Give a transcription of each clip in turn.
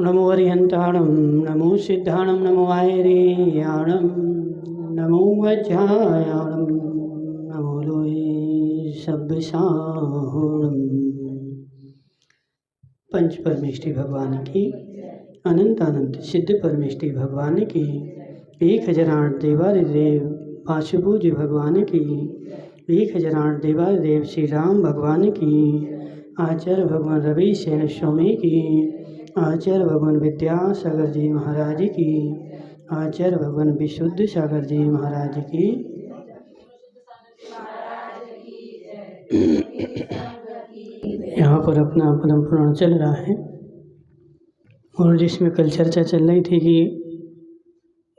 नमो अरिहंताणं नमो सिद्धाणं नमो आयर्याणं नमो वज्रायाणं नमो लोये सब्बसाहुणं। पंच परमेष्टि भगवान की अनंत अनंत सिद्ध परमेष्टि भगवान की 1008 देवादिदेव पाशुपूज्य भगवान की 1008 देवादिदेव श्री राम भगवान की आचार्य भगवान रवि सेन स्वामी की आचार्य भगवान विद्यासागर जी महाराज की आचार्य भगवान विशुद्ध सागर जी महाराज की यहाँ पर अपना पदम पुराण चल रहा है और जिसमें कल चर्चा चल रही थी कि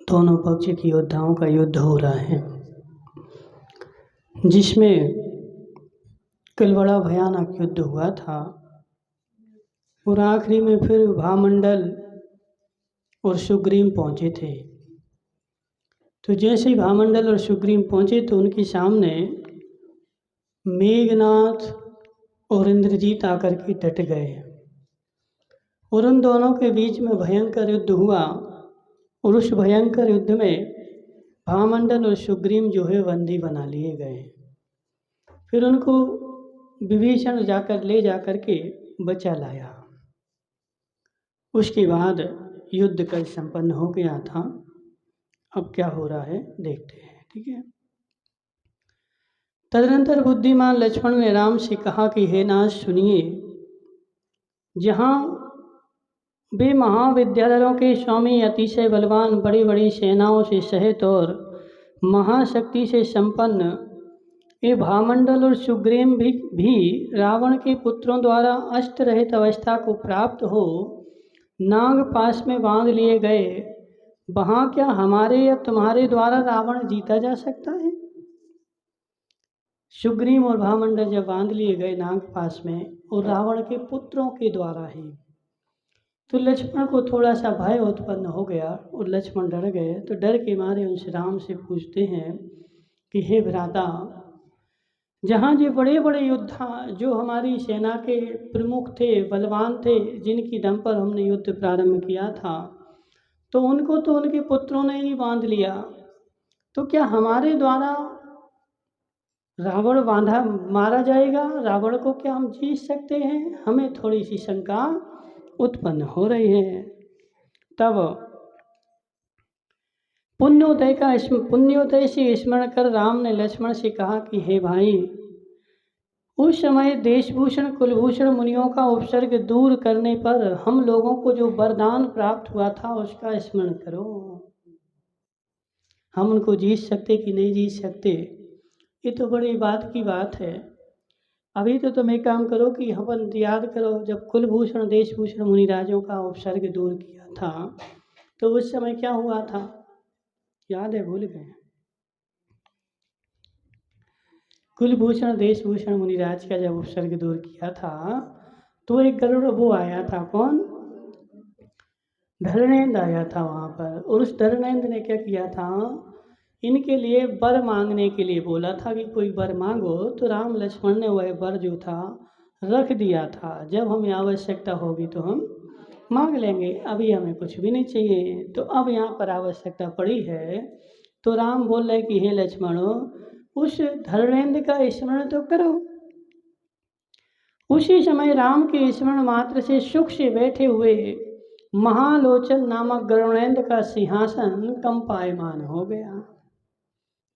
दोनों पक्ष की योद्धाओं का युद्ध हो रहा है, जिसमें कल बड़ा भयानक युद्ध हुआ था और आखिरी में फिर भामंडल और सुग्रीव पहुँचे थे। तो जैसे ही भामंडल और सुग्रीव पहुँचे तो उनके सामने मेघनाथ और इंद्रजीत आकर के डट गए और उन दोनों के बीच में भयंकर युद्ध हुआ। और उस भयंकर युद्ध में भामंडल और सुग्रीव जो है बंदी बना लिए गए। फिर उनको विभीषण ले जाकर के बचा लाया। उसके बाद युद्ध कल संपन्न हो गया था। अब क्या हो रहा है देखते हैं, ठीक है। तदनंतर बुद्धिमान लक्ष्मण ने राम से कहा कि हे नाथ सुनिए, जहाँ वे महाविद्याधरों के स्वामी अतिशय बलवान बड़ी बड़ी सेनाओं से सहित और महाशक्ति से संपन्न ये भामंडल और सुग्रीव भी रावण के पुत्रों द्वारा अस्त रहित अवस्था को प्राप्त हो नाग पास में बांध लिए गए, वहाँ क्या हमारे या तुम्हारे द्वारा रावण जीता जा सकता है? सुग्रीव और भामंडल जब बांध लिए गए नाग पास में और रावण के पुत्रों के द्वारा ही, तो लक्ष्मण को थोड़ा सा भय उत्पन्न हो गया और लक्ष्मण डर गए। तो डर के मारे उनसे राम से पूछते हैं कि हे भ्राता, जहाँ ये बड़े बड़े योद्धा जो हमारी सेना के प्रमुख थे, बलवान थे, जिनकी दम पर हमने युद्ध प्रारंभ किया था, तो उनको तो उनके पुत्रों ने ही बांध लिया, तो क्या हमारे द्वारा रावण मारा जाएगा? रावण को क्या हम जीत सकते हैं? हमें थोड़ी सी शंका उत्पन्न हो रही है। तब पुण्योदय से स्मरण कर राम ने लक्ष्मण से कहा कि हे भाई, उस समय देशभूषण कुलभूषण मुनियों का उपसर्ग दूर करने पर हम लोगों को जो वरदान प्राप्त हुआ था उसका स्मरण करो। हम उनको जीत सकते कि नहीं जीत सकते, ये तो बड़ी बात की बात है। अभी तो तुम एक काम करो कि अपन याद करो, जब कुलभूषण देशभूषण मुनिराजों का उपसर्ग दूर किया था तो उस समय क्या हुआ था, याद है? भूल गए? कुलभूषण देशभूषण मुनिराज का जब उपसर्ग दूर किया था तो एक गरुड़ वो आया था, कौन? धरणेन्द्र आया था वहाँ पर। और उस धरणेन्द्र ने क्या किया था, इनके लिए वर मांगने के लिए बोला था कि कोई वर मांगो। तो राम लक्ष्मण ने वह वर जो था रख दिया था, जब हमें आवश्यकता होगी तो हम मांग लेंगे, अभी हमें कुछ भी नहीं चाहिए। तो अब यहाँ पर आवश्यकता पड़ी है तो राम बोल रहे कि हे लक्ष्मण, उस धरणेन्द्र का स्मरण तो करो। उसी समय राम के स्मरण मात्र से सुख से बैठे हुए महालोचन नामक गरुड़ेन्द्र का सिंहासन कंपायमान हो गया।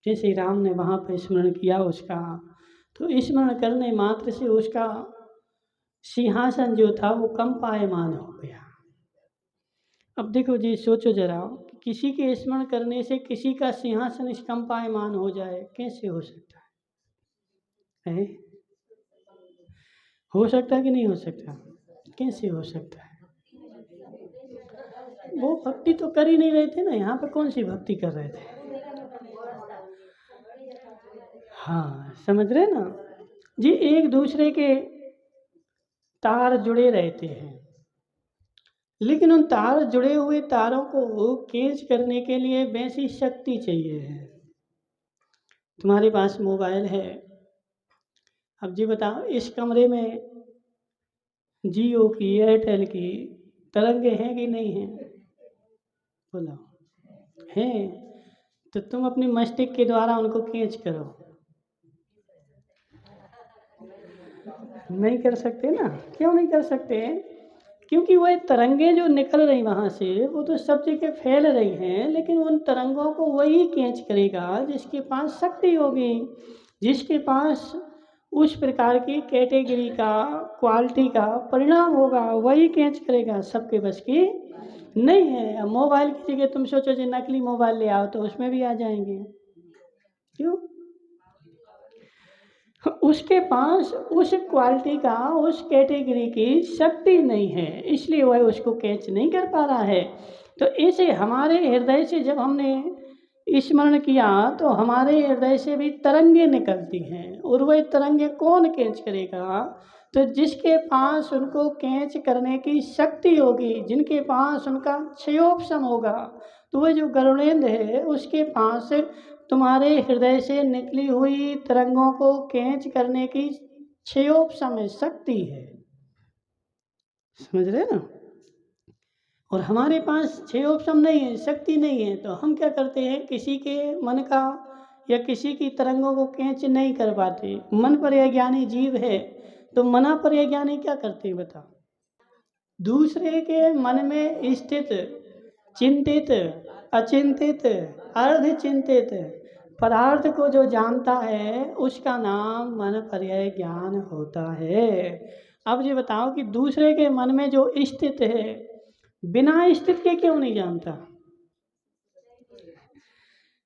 जैसे राम ने वहाँ पर स्मरण किया उसका, तो स्मरण करने मात्र से उसका सिंहासन जो था वो कंपायमान हो गया। अब देखो जी, सोचो जरा, किसी के स्मरण करने से किसी का सिंहासन कंपायमान हो जाए, कैसे हो सकता है? हो सकता है कि नहीं हो सकता? कैसे हो सकता है? वो भक्ति तो कर ही नहीं रहे थे ना, यहाँ पे कौन सी भक्ति कर रहे थे? हाँ, समझ रहे ना जी, एक दूसरे के तार जुड़े रहते हैं, लेकिन उन तार जुड़े हुए तारों को कैच करने के लिए वैसी शक्ति चाहिए है। तुम्हारे पास मोबाइल है, अब जी बताओ, इस कमरे में जियो की, एयरटेल की तरंगे हैं कि नहीं हैं? बोलो, हैं। तो तुम अपनी मस्तिष्क के द्वारा उनको खींच करो। नहीं कर सकते ना। क्यों नहीं कर सकते? क्योंकि वो तरंगे जो निकल रही वहाँ से वो तो सब जगह फैल रही हैं, लेकिन उन तरंगों को वही कैच करेगा जिसके पास शक्ति होगी, जिसके पास उस प्रकार की कैटेगरी का, क्वालिटी का परिणाम होगा, वही कैच करेगा। सबके बस की नहीं है। अब मोबाइल की जगह तुम सोचो जो नकली मोबाइल ले आओ तो उसमें भी आ जाएंगे। क्यों? उसके पास उस क्वालिटी का, उस कैटेगरी की शक्ति नहीं है, इसलिए वह उसको कैच नहीं कर पा रहा है। तो ऐसे हमारे हृदय से जब हमने स्मरण किया तो हमारे हृदय से भी तरंगे निकलती हैं, और वह तरंगे कौन कैच करेगा? तो जिसके पास उनको कैच करने की शक्ति होगी, जिनके पास उनका क्षयोपशम होगा। तो वह जो गरुड़ेंद्र है उसके पास तुम्हारे हृदय से निकली हुई तरंगों को कैच करने की क्षयोपशम शक्ति है। समझ रहे ना? और हमारे पास क्षयोपशम नहीं है, शक्ति नहीं है, तो हम क्या करते हैं, किसी के मन का या किसी की तरंगों को कैच नहीं कर पाते। मन पर यह ज्ञानी जीव है, तो मना पर यह ज्ञानी क्या करते हैं बताओ? दूसरे के मन में स्थित चिंतित, अचिंतित, अर्धचिंतित पदार्थ को जो जानता है उसका नाम मन पर्याय ज्ञान होता है। अब ये बताओ कि दूसरे के मन में जो स्थित है, बिना स्थित के क्यों नहीं जानता?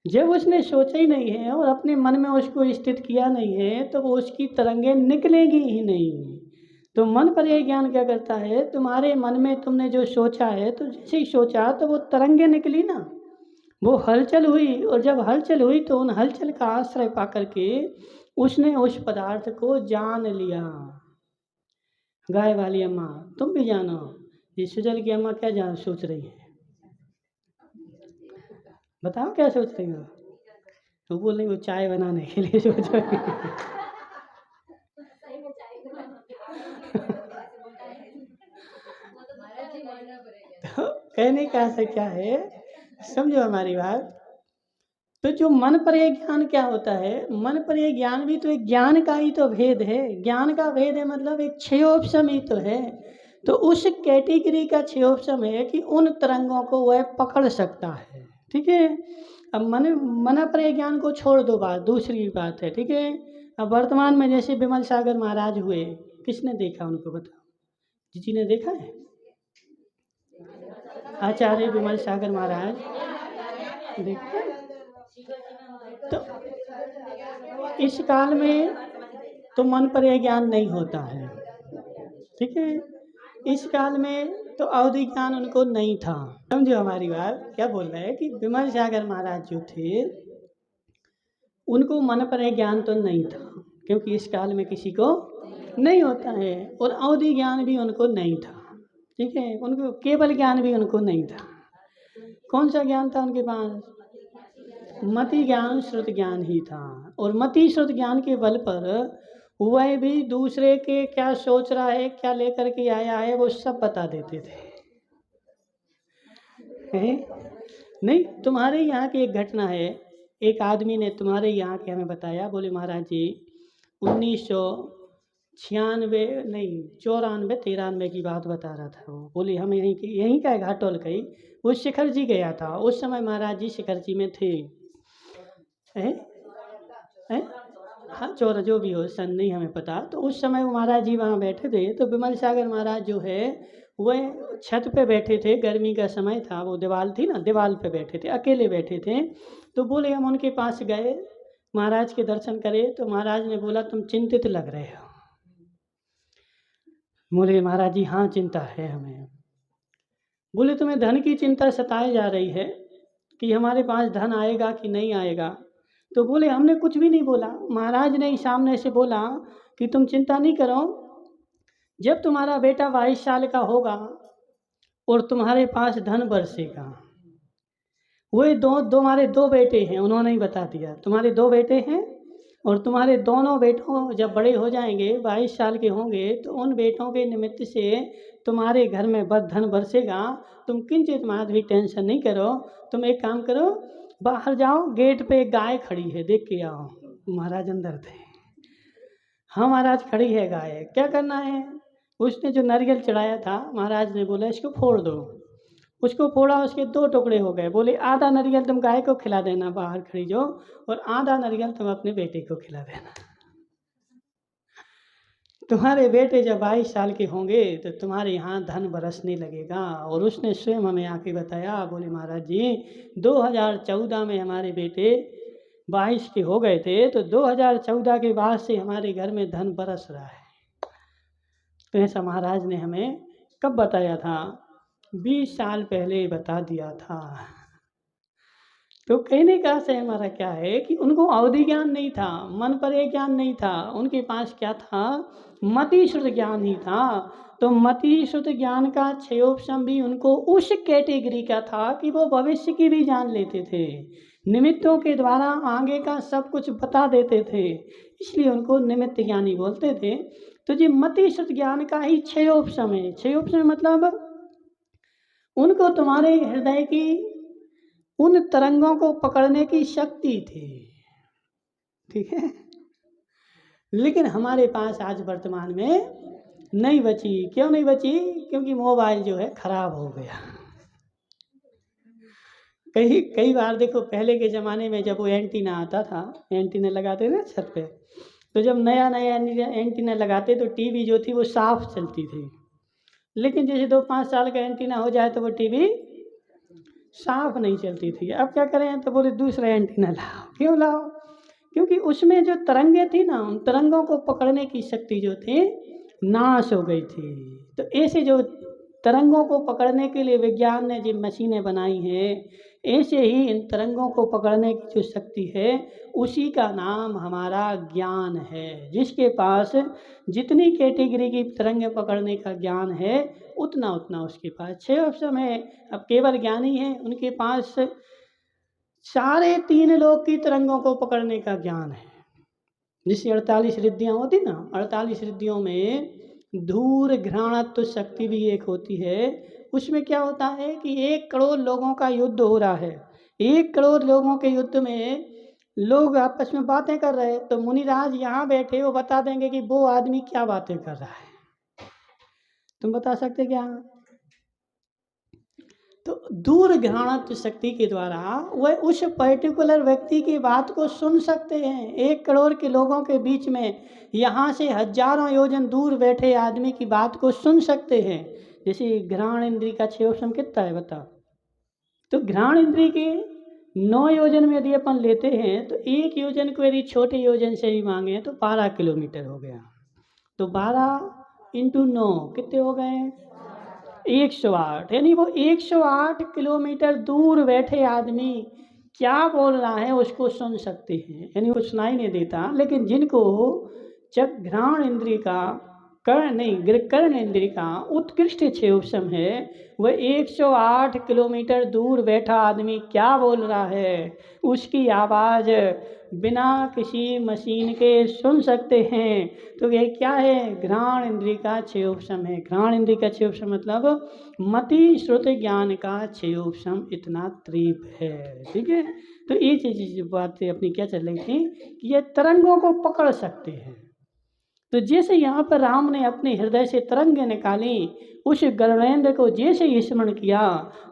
जब उसने सोचा ही नहीं है और अपने मन में उसको स्थित किया नहीं है तो वो उसकी तरंगें निकलेंगी ही नहीं। तो मन पर यह ज्ञान क्या करता है, तुम्हारे मन में तुमने जो सोचा है, तो जैसे ही सोचा तो वो तरंगें निकली ना, वो हलचल हुई, और जब हलचल हुई तो उन हलचल का आश्रय पा करके उसने उस पदार्थ को जान लिया। गाय वाली अम्मा तुम भी जानो, ये सुजल की अम्मा क्या जान सोच रही है? बताओ क्या सोच रही हो? तो बोल रही वो चाय बनाने के लिए सोच रही है। तो कहने का अर्थ क्या है, समझो हमारी बात। तो जो मन पर यह ज्ञान क्या होता है, मन पर यह ज्ञान भी तो एक ज्ञान का ही तो भेद है। ज्ञान का भेद है मतलब एक क्षयोपशम ही तो है। तो उस कैटेगरी का क्षयोपशम है कि उन तरंगों को वह पकड़ सकता है। ठीक है। अब मन पर यह ज्ञान को छोड़ दो, बात दूसरी बात है। ठीक है। अब वर्तमान में जैसे विमल सागर महाराज हुए, किसने देखा उनको बताओ? जी ने देखा है? आचार्य विमल सागर महाराज देखा है? तो इस काल में तो मन पर यह ज्ञान नहीं होता है। ठीक है। इस काल में तो अवधि ज्ञान उनको नहीं था। समझो हमारी बात क्या बोल रहे हैं कि विमल सागर महाराज जो थे उनको मन पर यह ज्ञान तो नहीं था, क्योंकि इस काल में किसी को नहीं होता है, और अवधि ज्ञान भी उनको नहीं था। ठीक है। उनको केवल ज्ञान भी उनको नहीं था। कौन सा ज्ञान था उनके पास? मति ज्ञान, श्रुत ज्ञान ही था। और मति श्रुत ज्ञान के बल पर वह भी दूसरे के क्या सोच रहा है, क्या लेकर के आया है, वो सब बता देते थे। हैं? नहीं, तुम्हारे यहाँ की एक घटना है। एक आदमी ने तुम्हारे यहाँ के हमें बताया, बोले महाराज जी 1996 नहीं 94-93 की बात बता रहा था वो। बोले हम यहीं का है घाटोल का ही। वो शिखर जी गया था, उस समय महाराज जी शिखर जी में थे। हैं? हैं? हाँ, चौरा जो भी हो, सन नहीं हमें पता। तो उस समय वो महाराज जी वहाँ बैठे थे, तो विमल सागर महाराज जो है वह छत पे बैठे थे। गर्मी का समय था, वो दीवार थी ना, दीवार पे बैठे थे, अकेले बैठे थे। तो बोले हम उनके पास गए, महाराज के दर्शन करे। तो महाराज ने बोला तुम चिंतित लग रहे हो। बोले महाराज जी हाँ चिंता है हमें। बोले तुम्हें धन की चिंता सताए जा रही है कि हमारे पास धन आएगा कि नहीं आएगा। तो बोले हमने कुछ भी नहीं बोला। महाराज ने सामने से बोला कि तुम चिंता नहीं करो, जब तुम्हारा बेटा 22 साल का होगा और तुम्हारे पास धन बरसेगा। वही दो तुम्हारे दो बेटे हैं, उन्होंने ही बता दिया, तुम्हारे दो बेटे हैं और तुम्हारे दोनों बेटों जब बड़े हो जाएंगे, 22 साल के होंगे, तो उन बेटों के निमित्त से तुम्हारे घर में धन बरसेगा। तुम किंचित मात्र भी टेंशन नहीं करो। तुम एक काम करो, बाहर जाओ, गेट पे एक गाय खड़ी है, देख के आओ। महाराज अंदर थे। हाँ महाराज, खड़ी है गाय, क्या करना है? उसने जो नारियल चढ़ाया था, महाराज ने बोला इसको फोड़ दो। उसको फोड़ा, उसके 2 टुकड़े हो गए। बोले आधा नारियल तुम गाय को खिला देना बाहर खड़ी जो, और आधा नारियल तुम अपने बेटे को खिला देना। तुम्हारे बेटे जब 22 साल के होंगे तो तुम्हारे यहाँ धन बरसने लगेगा। और उसने स्वयं हमें आके बताया, बोले महाराज जी 2014 में हमारे बेटे 22 के हो गए थे, तो 2014 के बाद से हमारे घर में धन बरस रहा है। तो ऐसा महाराज ने हमें कब बताया था? 20 साल पहले बता दिया था। तो कहने का से हमारा क्या है कि उनको अवधि ज्ञान नहीं था, मन पर एक ज्ञान नहीं था। उनके पास क्या था? मति श्रुत ज्ञान ही था। तो मति श्रुत ज्ञान का क्षयोपशम भी उनको उस कैटेगरी का था कि वो भविष्य की भी जान लेते थे, निमित्तों के द्वारा आगे का सब कुछ बता देते थे, इसलिए उनको निमित्त ज्ञानी बोलते थे। तो ये मति श्रुत ज्ञान का ही क्षयोपशम है। क्षयोपशम मतलब उनको तुम्हारे हृदय की उन तरंगों को पकड़ने की शक्ति थी, ठीक है। लेकिन हमारे पास आज वर्तमान में नहीं बची। क्यों नहीं बची? क्योंकि मोबाइल जो है खराब हो गया। कई बार देखो, पहले के ज़माने में जब वो एंटीना आता था, एंटीना लगाते थे छत पे, तो जब नया एंटीना लगाते तो टीवी जो थी वो साफ चलती थी। लेकिन जैसे 2-5 साल का एंटीना हो जाए तो वो टीवी साफ नहीं चलती थी। अब क्या करें? तो बोले दूसरा एंटीना लाओ। क्यों लाओ? क्योंकि उसमें जो तरंगे थी ना, उन तरंगों को पकड़ने की शक्ति जो थी नाश हो गई थी। तो ऐसे जो तरंगों को पकड़ने के लिए विज्ञान ने जो मशीनें बनाई हैं, ऐसे ही इन तरंगों को पकड़ने की जो शक्ति है, उसी का नाम हमारा ज्ञान है। जिसके पास जितनी कैटेगरी की तरंगें पकड़ने का ज्ञान है, उतना उतना उसके पास 6 ऑप्शन है। अब केवल ज्ञानी है, उनके पास 3.5 लोक की तरंगों को पकड़ने का ज्ञान है। जिससे 48 रिद्धियाँ होती ना, 48 रिद्धियों में धूर घ्राणत्व शक्ति भी एक होती है। उसमें क्या होता है कि 1 करोड़ लोगों का युद्ध हो रहा है। 1 करोड़ लोगों के युद्ध में लोग आपस में बातें कर रहे हैं, तो मुनिराज यहाँ बैठे वो बता देंगे कि वो आदमी क्या बातें कर रहा है। तुम बता सकते क्या? तो दूर घ्राणत्व शक्ति के द्वारा वह उस पर्टिकुलर व्यक्ति की बात को सुन सकते हैं। 1 करोड़ के लोगों के बीच में यहाँ से हजारों योजन दूर बैठे आदमी की बात को सुन सकते हैं। जैसे घ्राण इंद्री का क्षेत्रफल कितना है बताओ? तो घ्राण इंद्री के 9 योजन में यदि अपन लेते हैं, तो 1 योजन को यदि छोटे योजन से भी मांगे तो 12 किलोमीटर हो गया। तो 12 इंटू 9 कितने हो गए? 108। यानी वो 108 किलोमीटर दूर बैठे आदमी क्या बोल रहा है उसको सुन सकते हैं। यानी वो सुनाई नहीं देता, लेकिन जिनको घ्राण इंद्रिय का कर्ण इंद्रिय का उत्कृष्ट क्षेत्रफल है, वह 108 किलोमीटर दूर बैठा आदमी क्या बोल रहा है उसकी आवाज़ बिना किसी मशीन के सुन सकते हैं। तो ये क्या है? घ्राण इंद्रिय का क्षेत्रफल है। घ्राण इंद्रिय का क्षेत्रफल मतलब मति श्रुत ज्ञान का क्षेत्रफल इतना तीव्र है, ठीक है। तो ये चीज़ बात अपनी क्या चल रही थी कि ये तरंगों को पकड़ सकते हैं। तो जैसे यहाँ पर राम ने अपने हृदय से तरंगें निकाली, उस गरुड़ेंद्र को जैसे ही स्मरण किया,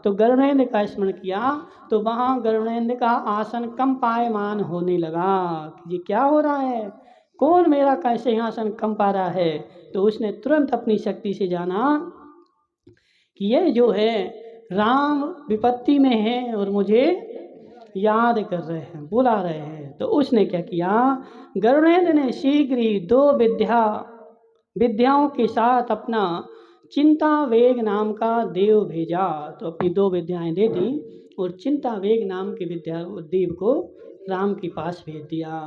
तो गरुड़ेंद्र का स्मरण किया, तो वहाँ गरुड़ेंद्र का आसन कंपायमान होने लगा कि ये क्या हो रहा है, कौन मेरा कैसे आसन कंपा रहा है। तो उसने तुरंत अपनी शक्ति से जाना कि ये जो है राम विपत्ति में है और मुझे याद कर रहे हैं, बुला रहे हैं। तो उसने क्या किया? गरुड़ेंद्र ने शीघ्र ही 2 विद्याओं के साथ अपना चिंता वेग नाम का देव भेजा। तो अपनी 2 विद्याएं दे दी और चिंता वेग नाम के देव को राम के पास भेज दिया।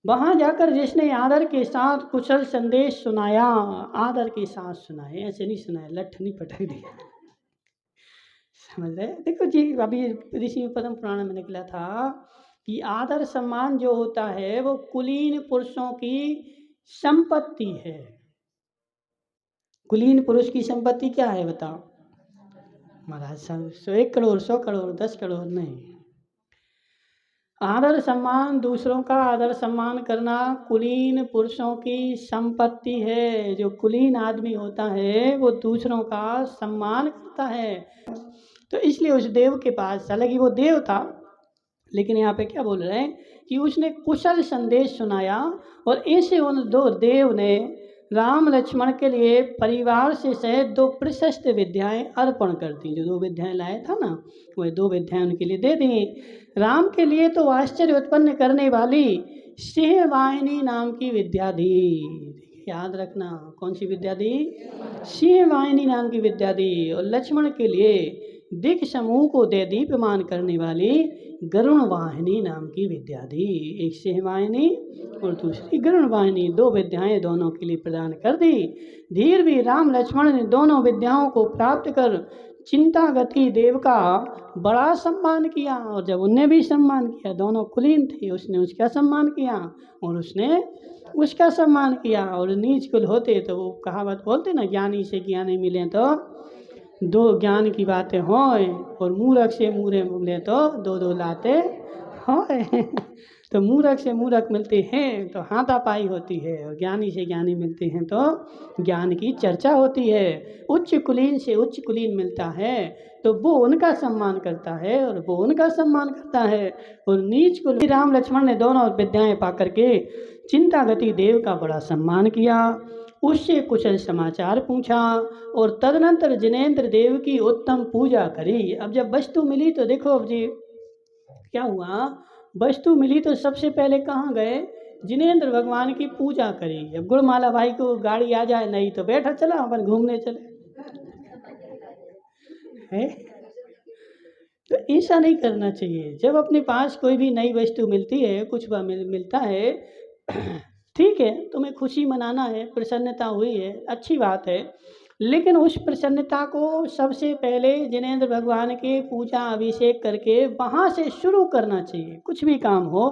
वहाँ जाकर जिसने आदर के साथ कुशल संदेश सुनाया, आदर के साथ सुनाए, ऐसे नहीं सुनाया, लठ नहीं पटक दिया, समझ रहे? देखो जी, अभी ऋषि पद्म पुराण में निकला था कि आदर सम्मान जो होता है वो कुलीन पुरुषों की संपत्ति है। कुलीन पुरुष की संपत्ति क्या है बताओ महाराज? 1 करोड़, 100 करोड़, 10 करोड़ नहीं। आदर सम्मान, दूसरों का आदर सम्मान करना कुलीन पुरुषों की संपत्ति है। जो कुलीन आदमी होता है वो दूसरों का सम्मान करता है। तो इसलिए उस देव के पास, हालांकि वो देव था, लेकिन यहाँ पे क्या बोल रहे हैं कि उसने कुशल संदेश सुनाया। और ऐसे उन 2 देव ने राम लक्ष्मण के लिए परिवार से सहित 2 प्रशस्त विद्याएं अर्पण कर दी। जो 2 विद्याएं लाया था ना, वह 2 विद्याएं उनके लिए दे दी। राम के लिए तो आश्चर्य उत्पन्न करने वाली सिंह वाहिनी नाम की विद्या दी। याद रखना, कौन सी विद्या दी? सिंह वाहिनी नाम की विद्या दी। और लक्ष्मण के लिए दिक् समूह को दे दीप्यमान करने वाली गरुण वाहिनी नाम की विद्या दी। एक सिंह वाहिनी और दूसरी गरुण वाहिनी, 2 विद्याएं दोनों के लिए प्रदान कर दी। धीर भी राम लक्ष्मण ने दोनों विद्याओं को प्राप्त कर चिंतागति देव का बड़ा सम्मान किया। और जब उनने भी सम्मान किया, दोनों कुलीन थे, उसने उसका सम्मान किया और उसने उसका सम्मान किया। और नीच कुल होते तो वो कहावत बोलते ना, ज्ञानी से ज्ञानी मिले तो 2 ज्ञान की बातें होए, और मूर्ख से मूर्ख मिले तो 2 लाते होए। तो मूर्ख से मूर्ख मिलते हैं तो हाथापाई होती है, और ज्ञानी से ज्ञानी मिलते हैं तो ज्ञान की चर्चा होती है। उच्च कुलीन से उच्च कुलीन मिलता है तो वो उनका सम्मान करता है और वो उनका सम्मान करता है। और नीच कुल राम लक्ष्मण ने दोनों विद्याएं पा करके चिंतागति देव का बड़ा सम्मान किया, उससे कुशल समाचार पूछा और तदनंतर जिनेंद्र देव की उत्तम पूजा करी। अब जब वस्तु मिली तो देखो अब जी क्या हुआ, वस्तु मिली तो सबसे पहले कहाँ गए? जिनेंद्र भगवान की पूजा करी। अब गुड़माला भाई को गाड़ी आ जाए नहीं तो बैठा चला अपन घूमने चले है। तो ऐसा नहीं करना चाहिए। जब अपने पास कोई भी नई वस्तु मिलती है, कुछ मिलता है, ठीक है, तुम्हें खुशी मनाना है, प्रसन्नता हुई है, अच्छी बात है, लेकिन उस प्रसन्नता को सबसे पहले जिनेंद्र भगवान के पूजा अभिषेक करके वहाँ से शुरू करना चाहिए। कुछ भी काम हो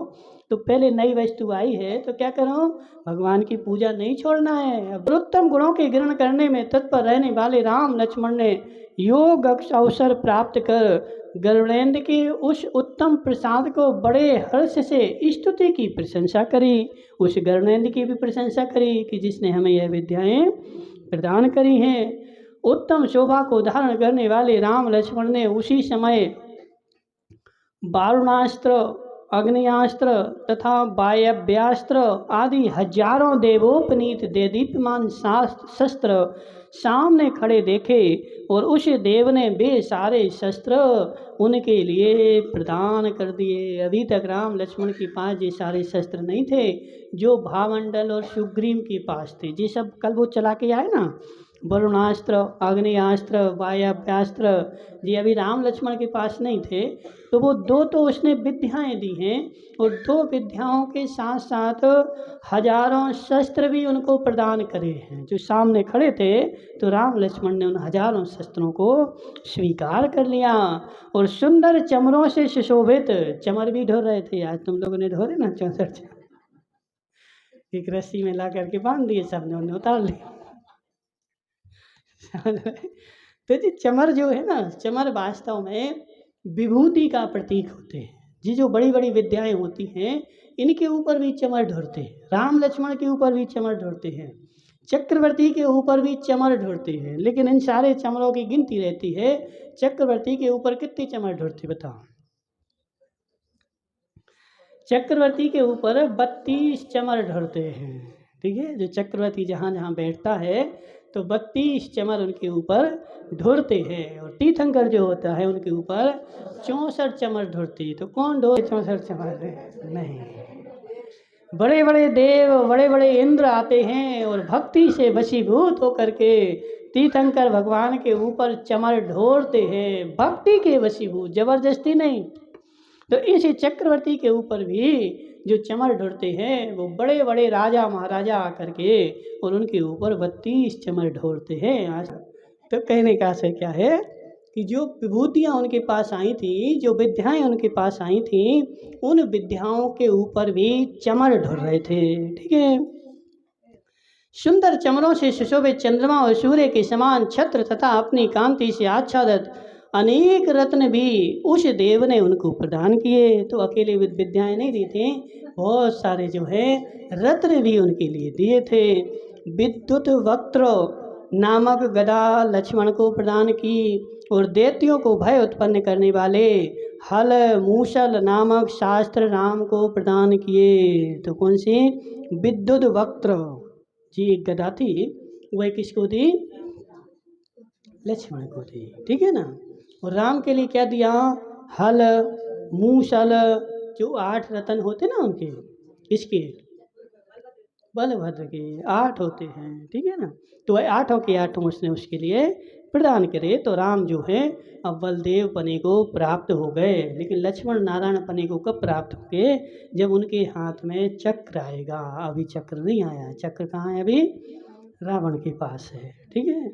तो पहले नई वस्तु आई है तो क्या करो, भगवान की पूजा नहीं छोड़ना है। उत्तम गुणों के ग्रहण करने में तत्पर रहने वाले राम लक्ष्मण ने योग अवसर प्राप्त कर गरुड़ेंद्र के उस उत्तम प्रसाद को बड़े हर्ष से स्तुति की प्रशंसा करी। उस गरुड़ेंद्र की भी प्रशंसा करी कि जिसने हमें यह विद्याएं प्रदान करी हैं। उत्तम शोभा को धारण करने वाले राम लक्ष्मण ने उसी समय वारुणास्त्र, अग्नियास्त्र तथा वायव्यास्त्र आदि हजारों देवोपनीत देदीप्यमान शस्त्र सामने खड़े देखे और उस देव ने वे सारे शस्त्र उनके लिए प्रदान कर दिए। अभी तक राम लक्ष्मण के पास ये सारे शस्त्र नहीं थे जो भामंडल और सुग्रीव के पास थे। ये सब कल वो चला के आए ना, वरुणास्त्र, अग्नियास्त्र, वायव्यास्त्र, ये अभी राम लक्ष्मण के पास नहीं थे। तो वो 2 तो उसने विद्याएं दी हैं और 2 विद्याओं के साथ साथ हजारों शस्त्र भी उनको प्रदान करे हैं। जो सामने खड़े थे तो राम लक्ष्मण ने उन हजारों शस्त्रों को स्वीकार कर लिया और सुंदर चमरों से सुशोभित चमर भी ढो रहे थे। आज तुम लोगों ने ढोरे ना 64 चमर, एक रस्सी में ला करके बांध दिए, सबने उन्हें उतार लिया। तो जी चमर जो है ना, चमर वास्तव में विभूति का प्रतीक होते हैं। जी जो बड़ी बड़ी विद्याएं होती हैं इनके ऊपर भी चमर ढोरते हैं। राम लक्ष्मण के ऊपर भी चमर ढोरते हैं, चक्रवर्ती के ऊपर भी चमर ढोरते हैं, लेकिन इन सारे चमरों की गिनती रहती है। चक्रवर्ती के ऊपर कितने चमर ढोरते बताओ? चक्रवर्ती के ऊपर 32 चमर ढोरते हैं। ठीक है, जो चक्रवर्ती जहाँ जहाँ बैठता है तो 32 चमर उनके ऊपर ढोरते हैं। और तीर्थंकर जो होता है उनके ऊपर 64 चमर ढोरते। तो कौन ढोरे 64 चमर? नहीं, बड़े बड़े देव, बड़े बड़े इंद्र आते हैं और भक्ति से वशीभूत होकर के तीर्थंकर भगवान के ऊपर चमर ढोरते हैं, भक्ति के वशीभूत, जबरदस्ती नहीं। तो इस चक्रवर्ती के ऊपर भी जो चमर ढोरते हैं वो बड़े बड़े राजा महाराजा आकर के और उनके ऊपर 32 चमर ढोरते हैं। आज तो कहने का आशय क्या है कि जो विभूतियाँ उनके पास आई थी, जो विद्याएं उनके पास आई थी, उन विद्याओं के ऊपर भी चमर ढुर रहे थे। ठीक है, सुंदर चमरों से सुशोभित चंद्रमा और सूर्य के समान छत्र तथा अपनी कांति से आच्छादित अनेक रत्न भी उस देव ने उनको प्रदान किए। तो अकेले विद्याएं नहीं दी थी, बहुत सारे जो है रत्न भी उनके लिए दिए थे। विद्युत वक्त्र नामक गदा लक्ष्मण को प्रदान की और दैत्यों को भय उत्पन्न करने वाले हल मूसल नामक शास्त्र राम को प्रदान किए। तो कौन सी? विद्युत वक्त्र जी एक गदा थी, वह किसको दी? लक्ष्मण को दी। ठीक है ना। और राम के लिए क्या दिया? हल मूसल, जो 8 रत्न होते ना उनके, किसके? बलभद्र के 8 होते हैं। ठीक है ना। तो वह 8 के 8 उसने उसके लिए प्रदान करे। तो राम जो है अब बलदेव पने को प्राप्त हो गए। लेकिन लक्ष्मण नारायण पने को कब प्राप्त हो गए? जब उनके हाथ में चक्र आएगा। अभी चक्र नहीं आया। चक्र कहाँ है? अभी रावण के पास है। ठीक है।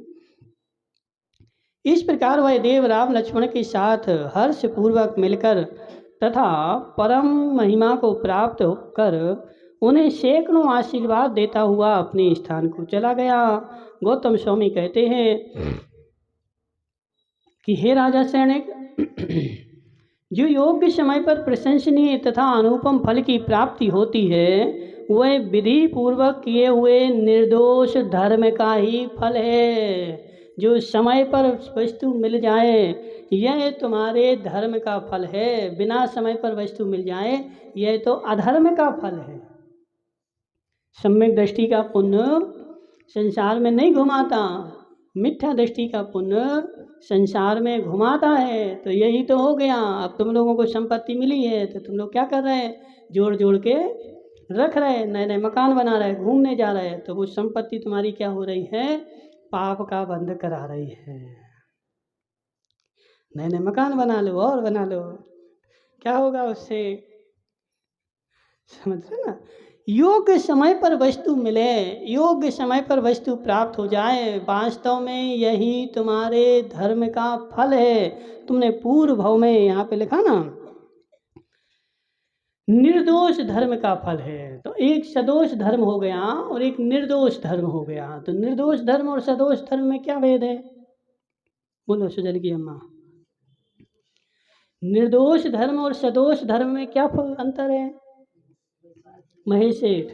इस प्रकार वह देव राम लक्ष्मण के साथ हर्ष पूर्वक मिलकर तथा परम महिमा को प्राप्त होकर उन्हें सैकड़ों आशीर्वाद देता हुआ अपने स्थान को चला गया। गौतम स्वामी कहते हैं कि हे राजा सैनिक, जो योग्य समय पर प्रशंसनीय तथा अनुपम फल की प्राप्ति होती है, वह विधि पूर्वक किए हुए निर्दोष धर्म का ही फल है। जो समय पर वस्तु मिल जाए, यह तुम्हारे धर्म का फल है। बिना समय पर वस्तु मिल जाए, यह तो अधर्म का फल है। सम्यक दृष्टि का पुण्य संसार में नहीं घुमाता, मिथ्या दृष्टि का पुण्य संसार में घुमाता है। तो यही तो हो गया। अब तुम लोगों को संपत्ति मिली है, तो तुम लोग क्या कर रहे हैं? जोड़ जोड़ के रख रहे, नए नए मकान बना रहे, घूमने जा रहे। तो वो संपत्ति तुम्हारी क्या हो रही है? पाप का बंध करा रही है। नए नए मकान बना लो और बना लो, क्या होगा उससे? समझ रहे ना। योग्य समय पर वस्तु मिले, योग्य समय पर वस्तु प्राप्त हो जाए, वास्तव में यही तुम्हारे धर्म का फल है। तुमने पूर्व भाव में यहाँ पे लिखा ना, निर्दोष धर्म का फल है। तो एक सदोष धर्म हो गया और एक निर्दोष धर्म हो गया। तो निर्दोष धर्म और सदोष धर्म में क्या भेद है? बोलो सुजल की अम्मा। निर्दोष धर्म और सदोष धर्म में क्या अंतर है? महेश सेठ,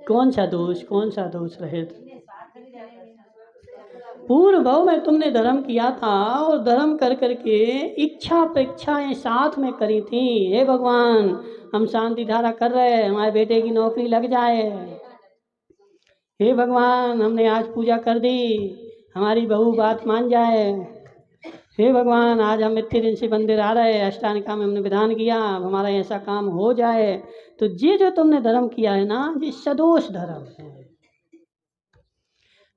कौन सा दोष रहे? पूर्व भाव में तुमने धर्म किया था और धर्म कर करके इच्छा अपेक्षाएं साथ में करी थी। हे भगवान, हम शांति धारा कर रहे हैं, हमारे बेटे की नौकरी लग जाए। हे भगवान, हमने आज पूजा कर दी, हमारी बहू बात मान जाए। हे भगवान, आज हम इतने दिन से मंदिर आ रहे हैं, अष्टांगिका में हमने विधान किया, अब हमारा ऐसा काम हो जाए। तो ये जो तुमने धर्म किया है ना, ये सदोष धर्म है।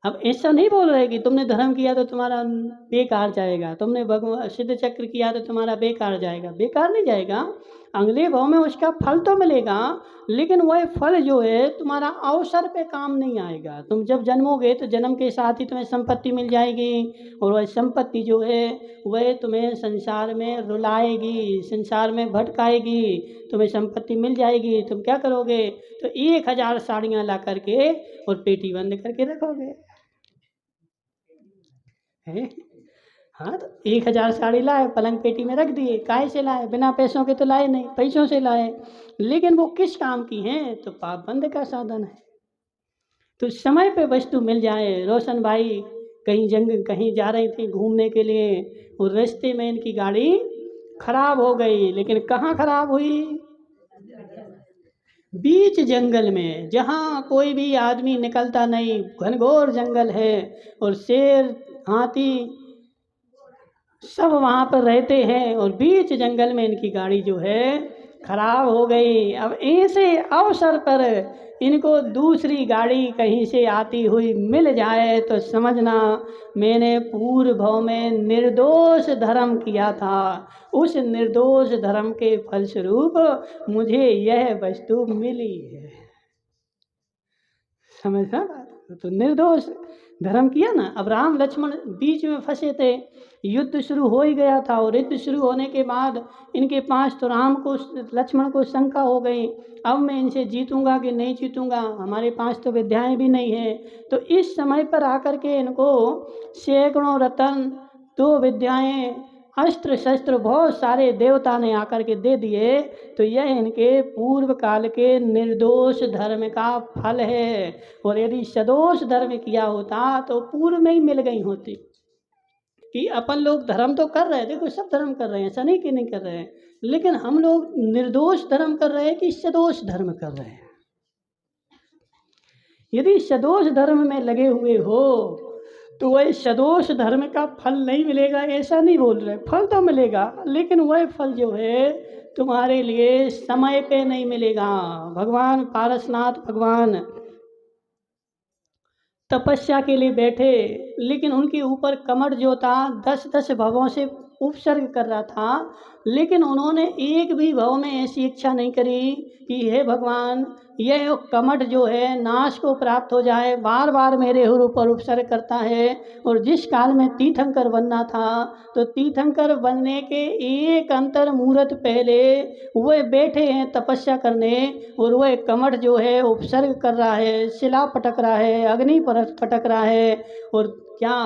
अब ऐसा नहीं बोल रहे कि तुमने धर्म किया तो तुम्हारा बेकार जाएगा, तुमने भगवान सिद्ध चक्र किया तो तुम्हारा बेकार जाएगा। बेकार नहीं जाएगा, अगले भाव में उसका फल तो मिलेगा, लेकिन वह फल जो है तुम्हारा अवसर पे काम नहीं आएगा। तुम जब जन्मोगे तो जन्म के साथ ही तुम्हें संपत्ति मिल जाएगी, और वह संपत्ति जो है वह तुम्हें संसार में रुलाएगी, संसार में भटकाएगी। तुम्हें संपत्ति मिल जाएगी, तुम क्या करोगे? तो 1000 साड़ियाँ ला करके और पेटी बंद करके रखोगे है। हाँ, तो 1000 साड़ी लाए, पलंग पेटी में रख दिए। काहे से लाए? बिना पैसों के तो लाए नहीं, पैसों से लाए। लेकिन वो किस काम की हैं? तो पाप बंद का साधन है। तो समय पे वस्तु मिल जाए। रोशन भाई कहीं जा रही थी घूमने के लिए, और रास्ते में इनकी गाड़ी खराब हो गई। लेकिन कहाँ खराब हुई? बीच जंगल में, जहाँ कोई भी आदमी निकलता नहीं, घनघोर जंगल है, और शेर हाथी सब वहाँ पर रहते हैं, और बीच जंगल में इनकी गाड़ी जो है खराब हो गई। अब ऐसे अवसर पर इनको दूसरी गाड़ी कहीं से आती हुई मिल जाए तो समझना मैंने पूर्व भाव में निर्दोष धर्म किया था। उस निर्दोष धर्म के फलस्वरूप मुझे यह वस्तु मिली है। समझना? तो निर्दोष धर्म किया ना। अब राम लक्ष्मण बीच में फंसे थे, युद्ध शुरू हो ही गया था और युद्ध शुरू होने के बाद इनके पास तो लक्ष्मण को शंका हो गई, अब मैं इनसे जीतूंगा कि नहीं जीतूंगा, हमारे पास तो विद्याएं भी नहीं है। तो इस समय पर आकर के इनको सैकड़ों रत्न, 2 विद्याएं, अस्त्र शस्त्र बहुत सारे देवता ने आकर के दे दिए। तो यह इनके पूर्व काल के निर्दोष धर्म का फल है। और यदि सदोष धर्म किया होता तो पूर्व में ही मिल गई होती। कि अपन लोग धर्म तो कर रहे हैं, देखो सब धर्म कर रहे हैं, ऐसा नहीं कि नहीं कर रहे हैं, लेकिन हम लोग निर्दोष धर्म कर रहे हैं कि सदोष धर्म कर रहे हैं। यदि सदोष धर्म में लगे हुए हो तो वह सदोष धर्म का फल नहीं मिलेगा, ऐसा नहीं बोल रहे, फल तो मिलेगा, लेकिन वह फल जो है तुम्हारे लिए समय पे नहीं मिलेगा। भगवान पारसनाथ भगवान तपस्या के लिए बैठे, लेकिन उनके ऊपर कमर जो था 10-10 भवों से उपसर्ग कर रहा था, लेकिन उन्होंने एक भी भव में ऐसी इच्छा नहीं करी कि हे भगवान यह कमठ जो है नाश को प्राप्त हो जाए, बार बार मेरे ऊपर उपसर्ग करता है। और जिस काल में तीर्थंकर बनना था तो तीर्थंकर बनने के एक अंतर मुहूर्त पहले वह बैठे हैं तपस्या करने, और वह कमठ जो है उपसर्ग कर रहा है, शिला पटक रहा है, अग्नि पटक रहा है, और क्या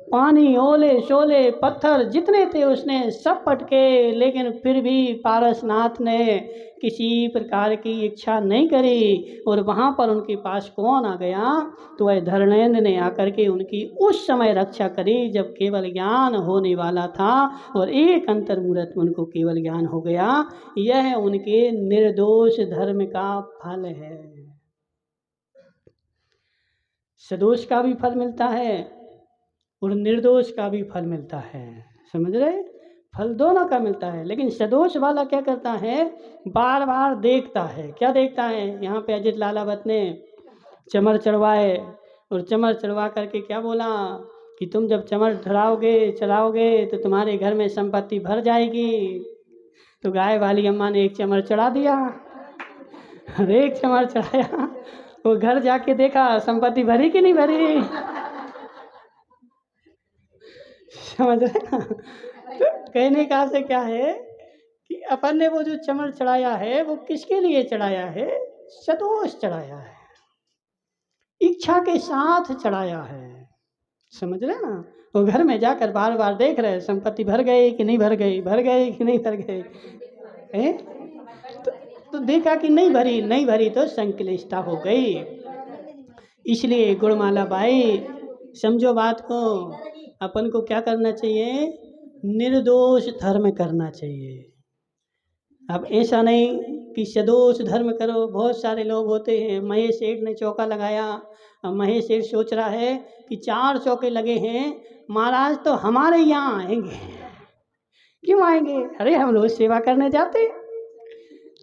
पानी, ओले शोले, पत्थर जितने थे उसने सब पटके, लेकिन फिर भी पारसनाथ ने किसी प्रकार की इच्छा नहीं करी। और वहाँ पर उनके पास कौन आ गया, तो वह धर्मेंद्र ने आकर के उनकी उस समय रक्षा करी जब केवल ज्ञान होने वाला था, और एक अंतर मुहूर्त में उनको केवल ज्ञान हो गया। यह उनके निर्दोष धर्म का फल है। सदोष का भी फल मिलता है और निर्दोष का भी फल मिलता है, समझ रहे, फल दोनों का मिलता है। लेकिन सदोष वाला क्या करता है, बार बार देखता है। क्या देखता है, यहाँ पे अजित लालावत ने चमर चढ़वाए, और चमर चढ़वा करके क्या बोला कि तुम जब चमर चढ़ाओगे तो तुम्हारे घर में संपत्ति भर जाएगी। तो गाय वाली अम्मा ने एक चमर चढ़ा दिया, और एक चमर चढ़ाया, वो घर जाके देखा संपत्ति भरी कि नहीं भरी। समझ रहे ना। तो कहने का से क्या है कि अपन ने वो जो चमर चढ़ाया है वो किसके लिए चढ़ाया है, सदोष चढ़ाया है, इच्छा के साथ चढ़ाया है, समझ रहे ना। वो घर में जाकर बार बार देख रहे संपत्ति भर गई कि नहीं भर गई, भर गई कि नहीं भर गई, तो देखा कि नहीं भरी तो संक्लिष्टता हो गई। इसलिए गुणमाला बाई समझो बात को, अपन को क्या करना चाहिए, निर्दोष धर्म करना चाहिए। अब ऐसा नहीं कि सदोष धर्म करो। बहुत सारे लोग होते हैं, महेश सेठ ने चौका लगाया, अब महेश सेठ सोच रहा है कि 4 चौके लगे हैं, महाराज तो हमारे यहाँ आएंगे। क्यों आएंगे, अरे हम रोज सेवा करने जाते हैं,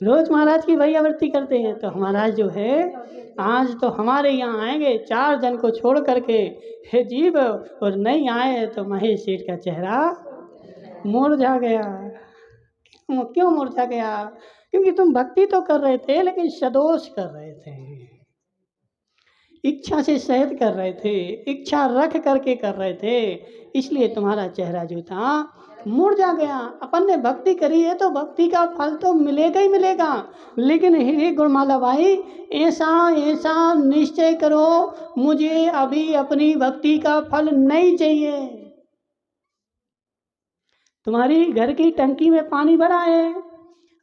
रोज महाराज की भैयावृत्ति करते हैं, तो महाराज जो है आज तो हमारे यहाँ आएंगे 4 जन को छोड़ करके, हे जीव, और नहीं आए तो महेश सेठ का चेहरा मुरझा गया। क्यों मुरझा गया, क्योंकि तुम भक्ति तो कर रहे थे लेकिन सदोष कर रहे थे, इच्छा से सहित कर रहे थे, इच्छा रख करके कर रहे थे, इसलिए तुम्हारा चेहरा जो था मुरझा गया। अपन ने भक्ति करी है तो भक्ति का फल तो मिलेगा ही मिलेगा, लेकिन हे गुणमाला भाई ऐसा निश्चय करो, मुझे अभी अपनी भक्ति का फल नहीं चाहिए। तुम्हारी घर की टंकी में पानी भरा है,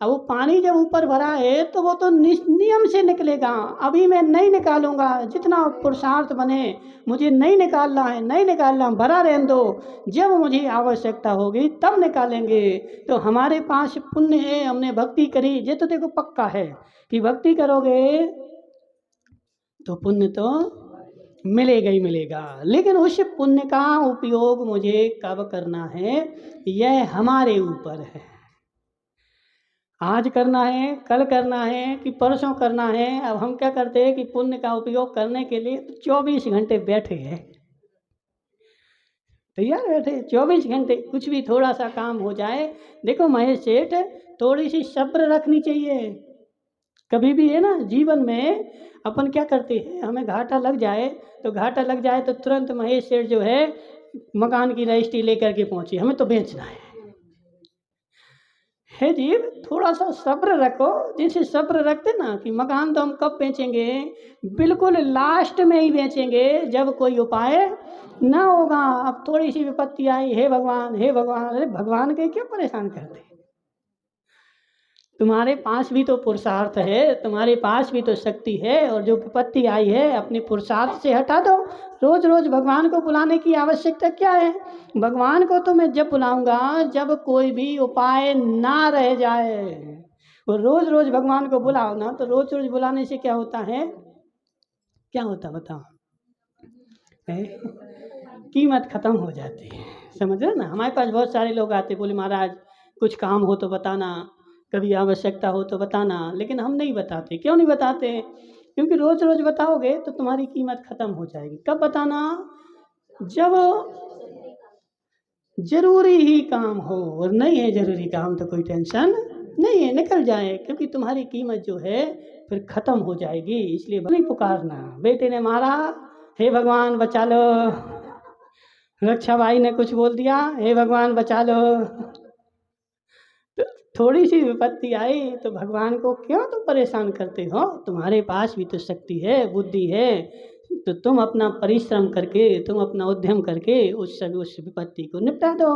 अब वो पानी जब ऊपर भरा है तो वो तो नियम से निकलेगा, अभी मैं नहीं निकालूंगा, जितना पुरुषार्थ बने मुझे नहीं निकालना है, नहीं निकालना, भरा रहने दो, जब मुझे आवश्यकता होगी तब निकालेंगे। तो हमारे पास पुण्य है, हमने भक्ति करी, ये तो देखो पक्का है कि भक्ति करोगे तो पुण्य तो मिलेगा ही मिलेगा, लेकिन उस पुण्य का उपयोग मुझे कब करना है यह हमारे ऊपर है। आज करना है, कल करना है कि परसों करना है। अब हम क्या करते हैं कि पुण्य का उपयोग करने के लिए 24 घंटे बैठे हैं, तैयार बैठे 24 घंटे, कुछ भी थोड़ा सा काम हो जाए। देखो महेश सेठ, थोड़ी सी सब्र रखनी चाहिए, कभी भी है ना जीवन में अपन क्या करते हैं, हमें घाटा लग जाए तो तुरंत महेश सेठ जो है मकान की रजिस्ट्री लेकर के पहुंचे, हमें तो बेचना है जी। थोड़ा सा सब्र रखो, जैसे सब्र रखते ना कि मकान तो हम कब बेचेंगे, बिल्कुल लास्ट में ही बेचेंगे जब कोई उपाय ना होगा। अब थोड़ी सी विपत्ति आई, हे भगवान हे भगवान, अरे भगवान के क्यों परेशान करते? तुम्हारे पास भी तो पुरुषार्थ है, तुम्हारे पास भी तो शक्ति है, और जो विपत्ति आई है अपने पुरुषार्थ से हटा दो। रोज रोज भगवान को बुलाने की आवश्यकता क्या है? भगवान को तो मैं जब बुलाऊंगा जब कोई भी उपाय ना रह जाए। और रोज रोज भगवान को बुलाओ ना, तो रोज रोज बुलाने से क्या होता है, क्या होता बताओ? कीमत खत्म हो जाती है, समझ रहे ना। हमारे पास बहुत सारे लोग आते, बोले महाराज कुछ काम हो तो बताना, कभी आवश्यकता हो तो बताना, लेकिन हम नहीं बताते। क्यों नहीं बताते? क्योंकि रोज रोज बताओगे तो तुम्हारी कीमत खत्म हो जाएगी। कब बताना? जब जरूरी ही काम हो, और नहीं है जरूरी काम तो कोई टेंशन नहीं है, निकल जाए, क्योंकि तुम्हारी कीमत जो है फिर खत्म हो जाएगी। इसलिए नहीं पुकारना। बेटे ने मारा, हे भगवान बचा लो। रक्षा भाई ने कुछ बोल दिया, हे भगवान बचा लो। तो थोड़ी सी विपत्ति आई तो भगवान को क्यों तुम परेशान करते हो? तुम्हारे पास भी तो शक्ति है, बुद्धि है, तो तुम अपना परिश्रम करके, तुम अपना उद्यम करके उस विपत्ति को निपटा दो।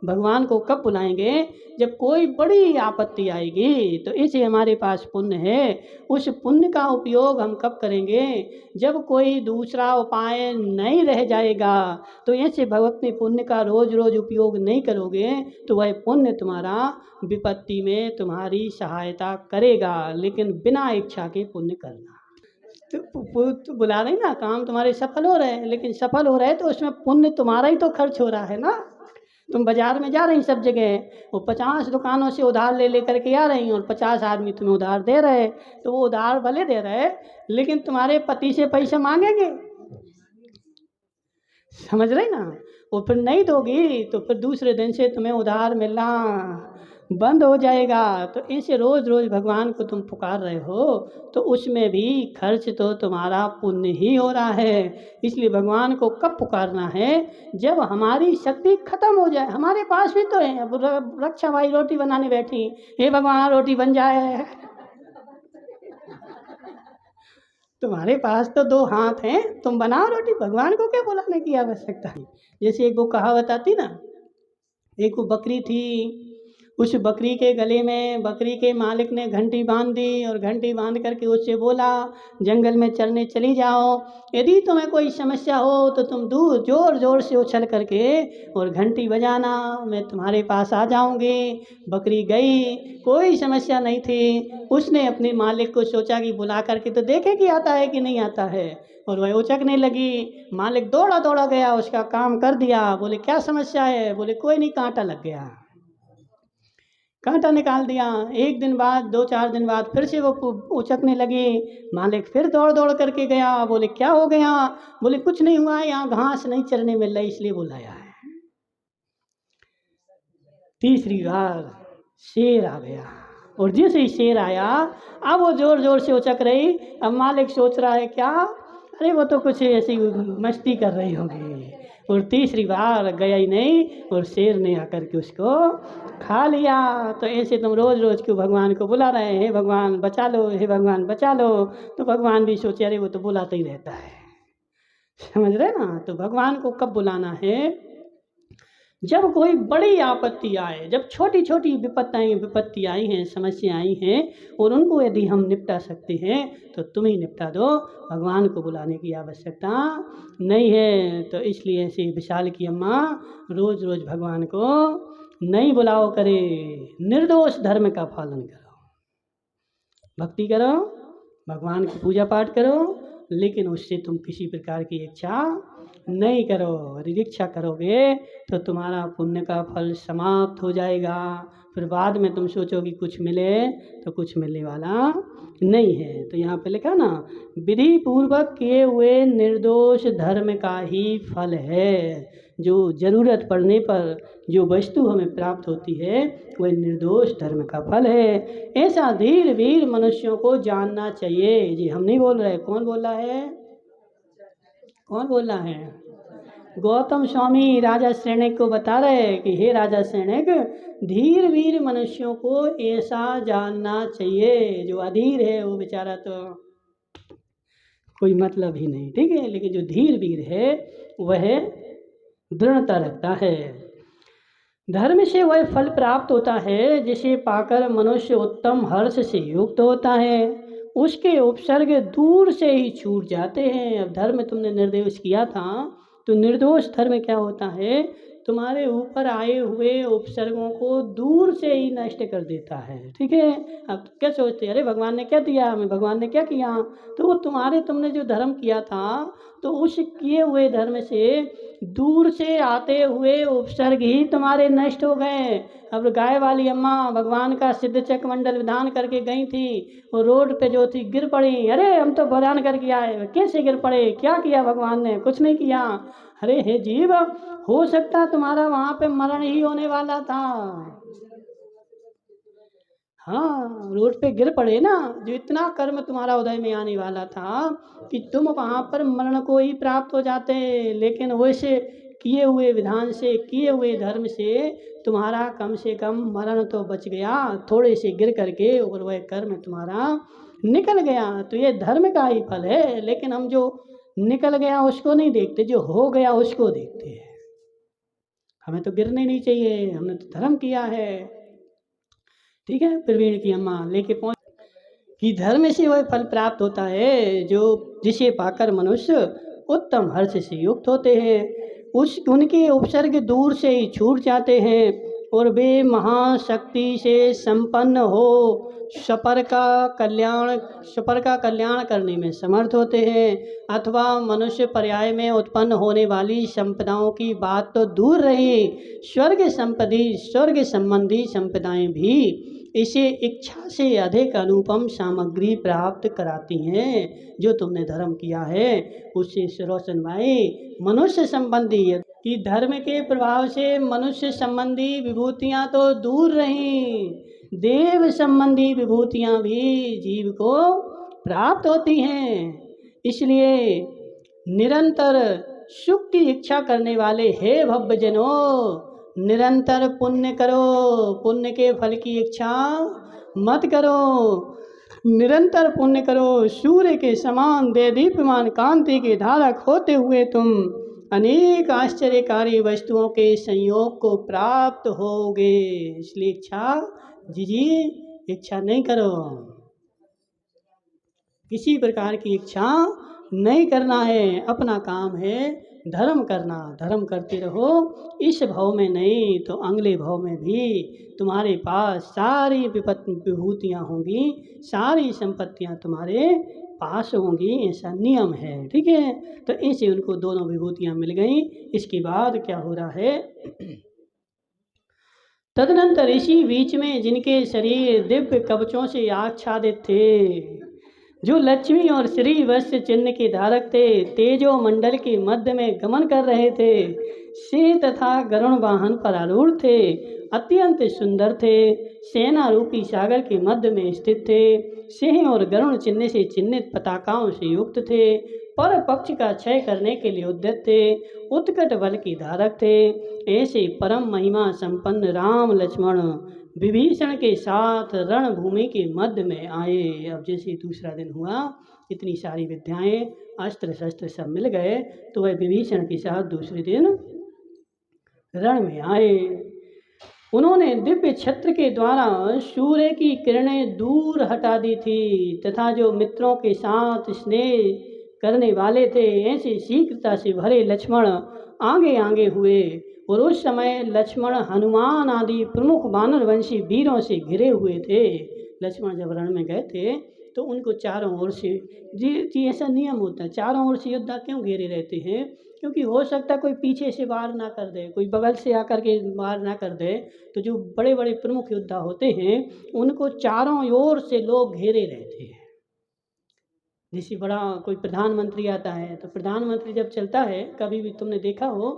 भगवान को कब बुलाएंगे? जब कोई बड़ी आपत्ति आएगी। तो इसे हमारे पास पुण्य है, उस पुण्य का उपयोग हम कब करेंगे? जब कोई दूसरा उपाय नहीं रह जाएगा। तो ऐसे अपने पुण्य का रोज रोज उपयोग नहीं करोगे तो वह पुण्य तुम्हारा विपत्ति में तुम्हारी सहायता करेगा, लेकिन बिना इच्छा के पुण्य करना। तो बुला रही ना, काम तुम्हारे सफल हो रहे हैं, लेकिन सफल हो रहे तो उसमें पुण्य तुम्हारा ही तो खर्च हो रहा है ना। तुम बाजार में जा रही सब जगह, वो 50 दुकानों से उधार ले लेकर के आ रही और 50 आदमी तुम्हें उधार दे रहे, तो वो उधार भले दे रहे लेकिन तुम्हारे पति से पैसे मांगेंगे, समझ रही ना। वो फिर नहीं दोगी तो फिर दूसरे दिन से तुम्हें उधार मिलना बंद हो जाएगा। तो ऐसे रोज रोज भगवान को तुम पुकार रहे हो तो उसमें भी खर्च तो तुम्हारा पुण्य ही हो रहा है। इसलिए भगवान को कब पुकारना है? जब हमारी शक्ति खत्म हो जाए। हमारे पास भी तो है, अब रक्षा भाई रोटी बनाने बैठी, हे भगवान रोटी बन जाए। तुम्हारे पास तो 2 हाथ हैं, तुम बनाओ रोटी, भगवान को क्या बुलाने की आवश्यकता है? जैसे एक वो कहावत आती ना, एक वो बकरी थी, उस बकरी के गले में बकरी के मालिक ने घंटी बांध दी और घंटी बांध करके उससे बोला जंगल में चरने चली जाओ, यदि तुम्हें कोई समस्या हो तो तुम दूर जोर जोर से उछल करके और घंटी बजाना, मैं तुम्हारे पास आ जाऊंगी। बकरी गई, कोई समस्या नहीं थी। उसने अपने मालिक को सोचा कि बुला करके तो देखे कि आता है कि नहीं आता है, और वह उचकने लगी। मालिक दौड़ा दौड़ा गया, उसका काम कर दिया। बोले क्या समस्या है? बोले कोई नहीं, कांटा लग गया। कांटा निकाल दिया। एक दिन बाद, 2-4 दिन बाद फिर से वो उचकने लगी। मालिक फिर दौड़ दौड़ करके गया। बोले क्या हो गया? बोले कुछ नहीं हुआ, यहाँ घास नहीं चरने मिल रही इसलिए बुलाया है। तीसरी बार शेर आ गया, और जैसे ही शेर आया अब वो जोर जोर से उचक रही। अब मालिक सोच रहा है क्या, अरे वो तो कुछ ऐसी मस्ती कर रही होगी। और तीसरी बार गया ही नहीं और शेर ने आकर के उसको खा लिया। तो ऐसे तुम रोज रोज क्यों भगवान को बुला रहे हैं, हे भगवान बचा लो, हे भगवान बचा लो। तो भगवान भी सोचे अरे वो तो बुलाता ही रहता है, समझ रहे ना। तो भगवान को कब बुलाना है? जब कोई बड़ी आपत्ति आए, जब छोटी छोटी विपत्ति आई हैं, समस्या आई हैं, और उनको यदि हम निपटा सकते हैं तो तुम ही निपटा दो, भगवान को बुलाने की आवश्यकता नहीं है। तो इसलिए ऐसे विशाल की अम्मा रोज रोज भगवान को नहीं बुलाओ करे, निर्दोष धर्म का पालन करो, भक्ति करो, भगवान की पूजा पाठ करो, लेकिन उससे तुम किसी प्रकार की इच्छा नहीं करो। यदि इच्छा करोगे तो तुम्हारा पुण्य का फल समाप्त हो जाएगा। फिर बाद में तुम सोचोगे कुछ मिले, तो कुछ मिलने वाला नहीं है। तो यहाँ पे लिखा ना, विधि पूर्वक किए हुए निर्दोष धर्म का ही फल है। जो ज़रूरत पड़ने पर जो वस्तु हमें प्राप्त होती है वह निर्दोष धर्म का फल है। ऐसा धीर वीर मनुष्यों को जानना चाहिए। जी हम नहीं बोल रहे, कौन बोल रहा है? कौन बोल रहा है? गौतम स्वामी राजा सैनिक को बता रहे हैं कि हे राजा सैनिक, धीर वीर मनुष्यों को ऐसा जानना चाहिए। जो अधीर है वो बेचारा तो कोई मतलब ही नहीं, ठीक है, लेकिन जो धीर वीर है वह दृढ़ता रखता है। धर्म से वह फल प्राप्त होता है जिसे पाकर मनुष्य उत्तम हर्ष से युक्त होता है। उसके उपसर्ग दूर से ही छूट जाते हैं। अब धर्म तुमने निर्दोष किया था तो निर्दोष धर्म क्या होता है? तुम्हारे ऊपर आए हुए उपसर्गों को दूर से ही नष्ट कर देता है, ठीक है। अब क्या सोचते, अरे भगवान ने क्या दिया हमें, भगवान ने क्या किया? तो वो तुमने जो धर्म किया था तो उस किए हुए धर्म से दूर से आते हुए उपसर्ग ही तुम्हारे नष्ट हो गए। अब गाय वाली अम्मा भगवान का सिद्ध चक मंडल विधान करके गई थी, वो रोड पे जो थी गिर पड़ी। अरे हम तो बलिदान करके आए, कैसे गिर पड़े, क्या किया भगवान ने? कुछ नहीं किया। अरे हे जीव, हो सकता तुम्हारा वहाँ पे मरण ही होने वाला था। हाँ, रोड पे गिर पड़े ना, जो इतना कर्म तुम्हारा उदय में आने वाला था कि तुम वहाँ पर मरण को ही प्राप्त हो जाते। लेकिन वैसे किए हुए विधान से, किए हुए धर्म से तुम्हारा कम से कम मरण तो बच गया, थोड़े से गिर करके, और वह कर्म तुम्हारा निकल गया। तो ये धर्म का ही फल है। लेकिन हम जो निकल गया उसको नहीं देखते, जो हो गया उसको देखते हैं। हमें तो गिरने नहीं चाहिए, हमने तो धर्म किया है, ठीक है। प्रवीण की अम्मा लेके पहुंच कि धर्म से वह फल प्राप्त होता है जो जिसे पाकर मनुष्य उत्तम हर्ष से युक्त होते हैं। उनके उपसर्ग दूर से ही छूट जाते हैं और वे महाशक्ति से संपन्न हो सपर का कल्याण करने में समर्थ होते हैं। अथवा मनुष्य पर्याय में उत्पन्न होने वाली संपदाओं की बात तो दूर रही, स्वर्ग संबंधी संपदाएं भी इसे इच्छा से अधिक अनुपम सामग्री प्राप्त कराती हैं। जो तुमने धर्म किया है उससे रोशन भाई मनुष्य संबंधी कि धर्म के प्रभाव से मनुष्य संबंधी विभूतियां तो दूर रहीं, देव संबंधी विभूतियां भी जीव को प्राप्त होती हैं। इसलिए निरंतर सुख की इच्छा करने वाले हे भव्यजनों, निरंतर पुण्य करो, पुण्य के फल की इच्छा मत करो। निरंतर पुण्य करो, सूर्य के समान देदीप्यमान कांति के धारक होते हुए तुम अनेक आश्चर्यकारी वस्तुओं के संयोग को प्राप्त होगे। इसलिए इच्छा नहीं करो, किसी प्रकार की इच्छा नहीं करना है। अपना काम है धर्म करना, धर्म करते रहो। इस भाव में नहीं तो अगले भाव में भी तुम्हारे पास सारी विभूतियाँ होंगी, सारी संपत्तियाँ तुम्हारे पास होंगी, ऐसा नियम है, ठीक है। तो ऐसे उनको दोनों विभूतियाँ मिल गई। इसके बाद क्या हो रहा है? तदनंतर इसी बीच में जिनके शरीर दिव्य कवचों से आच्छादित थे, जो लक्ष्मी और श्री वत्स चिन्ह के धारक थे, तेजो मंडल के मध्य में गमन कर रहे थे, से तथा गरुण वाहन पर आरूढ़ थे, अत्यंत सुंदर थे, सेना रूपी सागर के मध्य में स्थित थे, सिंह और गरुण चिन्ह से चिन्हित पताकाओं से युक्त थे, पर पक्ष का क्षय करने के लिए उद्यत थे, उत्कट बल के धारक थे। ऐसे परम महिमा संपन्न राम लक्ष्मण विभीषण के साथ रणभूमि के मध्य में आए। अब जैसे दूसरा दिन हुआ, इतनी सारी विद्याएं अस्त्र शस्त्र सब मिल गए, तो वह विभीषण के साथ दूसरे दिन रण में आए। उन्होंने दिव्य छत्र के द्वारा सूर्य की किरणें दूर हटा दी थी तथा जो मित्रों के साथ स्नेह करने वाले थे, ऐसे शीघ्रता से भरे लक्ष्मण आगे आगे हुए। और उस समय लक्ष्मण हनुमान आदि प्रमुख वानरवंशी वीरों से घिरे हुए थे। लक्ष्मण जब रण में गए थे तो उनको चारों ओर से जी ऐसा नियम होता है, चारों ओर से योद्धा क्यों घेरे रहते हैं? क्योंकि हो सकता है कोई पीछे से वार ना कर दे, कोई बगल से आकर के वार ना कर दे। तो जो बड़े बड़े प्रमुख योद्धा होते हैं उनको चारों ओर से लोग घेरे रहते हैं। जैसे बड़ा कोई प्रधानमंत्री आता है तो प्रधानमंत्री जब चलता है, कभी भी तुमने देखा हो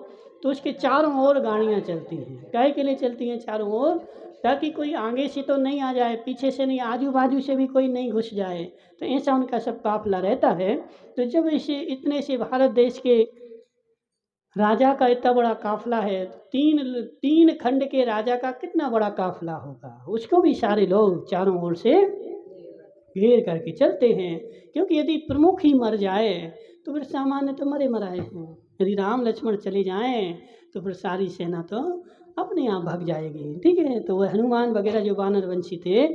तो उसके चारों ओर गाड़ियाँ चलती हैं। काहे के लिए चलती हैं चारों ओर? ताकि कोई आगे से तो नहीं आ जाए, पीछे से नहीं, आजू बाजू से भी कोई नहीं घुस जाए। तो ऐसा उनका सब काफिला रहता है। तो जब इसे इतने से भारत देश के राजा का इतना बड़ा काफिला है, तीन तीन खंड के राजा का कितना बड़ा काफिला होगा, उसको भी सारे लोग चारों ओर से घेर करके चलते हैं। क्योंकि यदि प्रमुख ही मर जाए तो फिर सामान्य तो मरे मराए हैं। यदि राम लक्ष्मण चले जाएं तो फिर सारी सेना तो अपने आप भाग जाएगी। ठीक है, तो वह हनुमान वगैरह जो वानर वंशी थे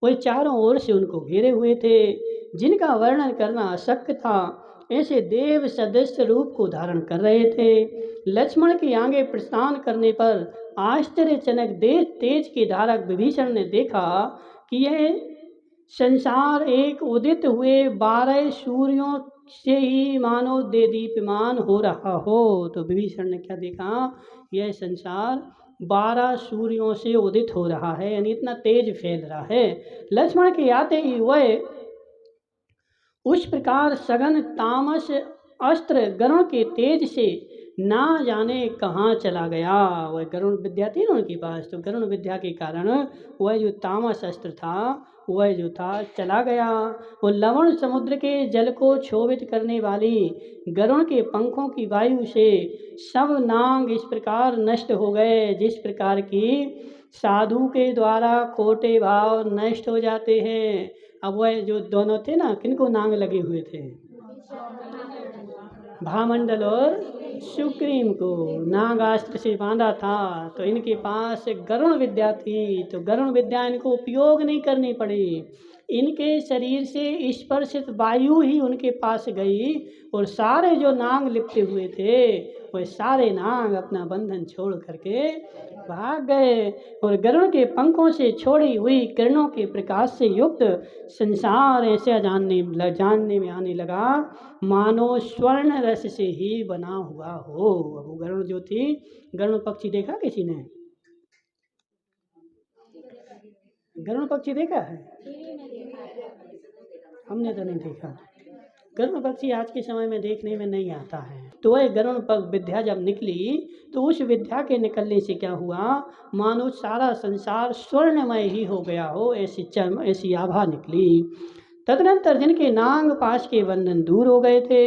वह चारों ओर से उनको घेरे हुए थे, जिनका वर्णन करना अशक्य था। ऐसे देव सदस्य रूप को धारण कर रहे थे। लक्ष्मण के आगे प्रस्थान करने पर आश्चर्यजनक देश तेज के धारक विभीषण ने देखा कि यह संसार एक उदित हुए 12 सूर्यों से ही मानो दे दीप्यमान हो रहा हो। तो विभीषण ने क्या देखा? यह संसार 12 सूर्यों से उदित हो रहा है, यानी इतना तेज फैल रहा है। लक्ष्मण के आते ही वह उस प्रकार सघन तामस अस्त्र गरुण के तेज से ना जाने कहाँ चला गया। वह गरुण विद्या थी ना उनके पास, तो गरुण विद्या के कारण वह जो तामस अस्त्र था वह जो था चला गया। वो लवण समुद्र के जल को क्षोभित करने वाली गरुण के पंखों की वायु से सब नाग इस प्रकार नष्ट हो गए, जिस प्रकार की साधु के द्वारा खोटे भाव नष्ट हो जाते हैं। अब वह जो दोनों थे ना, किनको नांग लगे हुए थे? भामंडल और सुग्रीव को नागास्त्र से बांधा था। तो इनके पास गरुण विद्या थी, तो गरुण विद्या इनको उपयोग नहीं करनी पड़ी। इनके शरीर से स्पर्शित वायु ही उनके पास गई और सारे जो नाग लिपटे हुए थे वह सारे नाग अपना बंधन छोड़ करके भाग गए। और गरुड़ के पंखों से छोड़ी हुई किरणों के प्रकाश से युक्त संसार ऐसा जानने में आने लगा मानो स्वर्ण रस से ही बना हुआ हो। वो गरुड़ जो थी, गरुड़ पक्षी देखा किसी ने? गरुड़ पक्षी देखा है? हमने तो नहीं देखा। गरुड़ पक्षी आज के समय में देखने में नहीं आता है। तो वह गरुड़ विद्या जब निकली तो उस विद्या के निकलने से क्या हुआ, मानो सारा संसार स्वर्णमय ही हो गया हो, ऐसी आभा निकली। तदनंतर जिनके नाग पाश के बंधन दूर हो गए थे,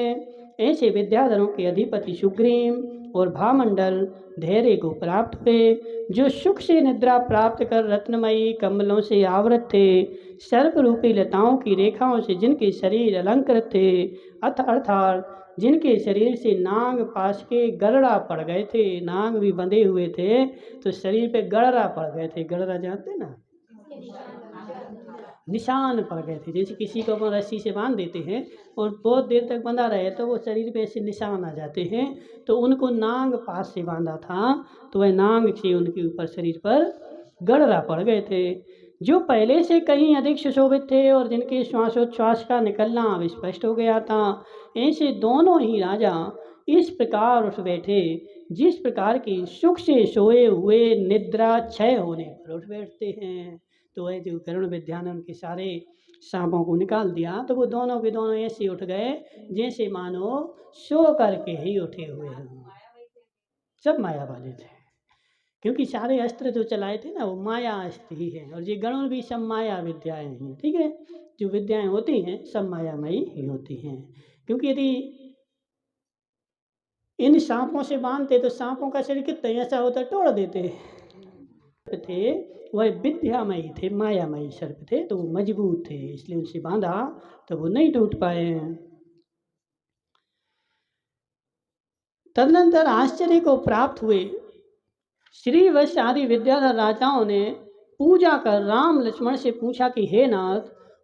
ऐसे विद्याधरों के अधिपति सुग्रीव और भामंडल धैर्य को प्राप्त हुए, जो सुख से निद्रा प्राप्त कर रत्नमयी कमलों से आवृत थे, सर्प रूपी लताओं की रेखाओं से जिनके शरीर अलंकृत थे, अर्थात जिनके शरीर से नाग पाश के गड़रा पड़ गए थे, नाग भी बंधे हुए थे तो शरीर पे गड़रा पड़ गए थे। गड़रा जानते ना, निशान पड़ गए थे। जैसे किसी को अपन रस्सी से बांध देते हैं और बहुत देर तक बंधा रहे तो वो शरीर पे ऐसे निशान आ जाते हैं, तो उनको नाग पास से बांधा था, तो वह नाग से उनके ऊपर शरीर पर गड़रा पड़ गए थे, जो पहले से कहीं अधिक सुशोभित थे और जिनके श्वासोच्छ्वास का निकलना अब स्पष्ट हो गया था। ऐसे दोनों ही राजा इस प्रकार उठ बैठे जिस प्रकार की सुख से सोए हुए निद्रा क्षय होने पर उठ बैठते हैं। तो वह जो गरुड़ विद्या ने उनके सारे सांपों को निकाल दिया, तो वो दोनों के दोनों ऐसे उठ गए जैसे मानो सो करके ही उठे हुए हैं। सब माया वाले थे, क्योंकि सारे अस्त्र जो चलाए थे ना वो माया अस्त्र ही है, और ये गरुड़ भी सब माया विद्याएं हैं। ठीक है, जो विद्याएं होती हैं सब मायामयी ही होती हैं। क्योंकि यदि इन सांपों से बांधते तो सांपों का शरीर कितना ऐसा होता, तोड़ देते थे। वह विद्यामयी थे, मायामयी सर्प थे, तो वो मजबूत थे, इसलिए उनसे बांधा तो वो नहीं टूट पाए। तदनंतर आश्चर्य को प्राप्त हुए श्री वत्स आदि विद्याधर राजाओं ने पूजा कर राम लक्ष्मण से पूछा कि हे नाथ,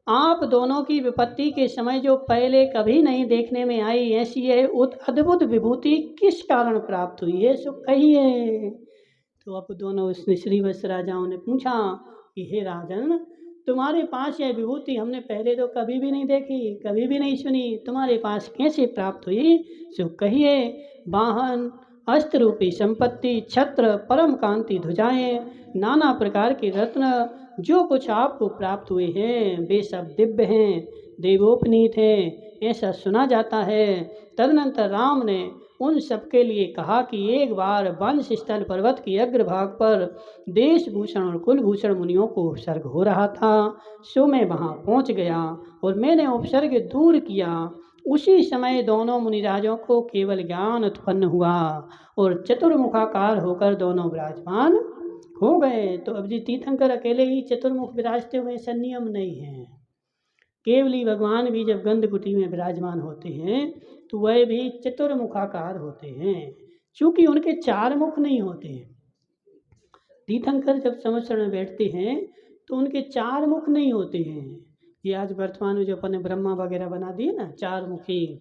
आप दोनों की विपत्ति के समय जो पहले कभी नहीं देखने में आई ऐसी यह अद्भुत विभूति किस कारण प्राप्त हुई है, सो कहिए। तो अब दोनों श्री वत्स राजाओं ने पूछा कि हे राजन, तुम्हारे पास यह विभूति हमने पहले तो कभी भी नहीं देखी, कभी भी नहीं सुनी, तुम्हारे पास कैसे प्राप्त हुई, सो कहिए। वाहन, अस्त्र रूपी संपत्ति, छत्र, परम कांति ध्वजाएं, नाना प्रकार के रत्न, जो कुछ आपको प्राप्त हुए हैं वे सब दिव्य हैं, देवोपनीत हैं, ऐसा सुना जाता है। तदनंतर राम ने उन सबके लिए कहा कि एक बार वंश स्थल पर्वत की अग्रभाग पर देशभूषण और कुलभूषण मुनियों को उपसर्ग हो रहा था। सो मैं वहाँ पहुँच गया और मैंने उपसर्ग दूर किया। उसी समय दोनों मुनिराजों को केवल ज्ञान उत्पन्न हुआ और चतुर्मुखाकार होकर दोनों विराजमान हो गए। तो अब जी तीर्थंकर अकेले ही चतुर्मुख विराजते हुए ऐसा नियम नहीं है। केवली भगवान भी जब गंधकुटी में विराजमान होते हैं तो वह भी चतुर्मुखाकार होते हैं, क्योंकि उनके चार मुख नहीं होते हैं। तीर्थंकर जब संवत्सर में बैठते हैं तो उनके चार मुख नहीं होते हैं। ये आज वर्तमान में जो अपन ने ब्रह्मा वगैरह बना दिए ना चार मुखी,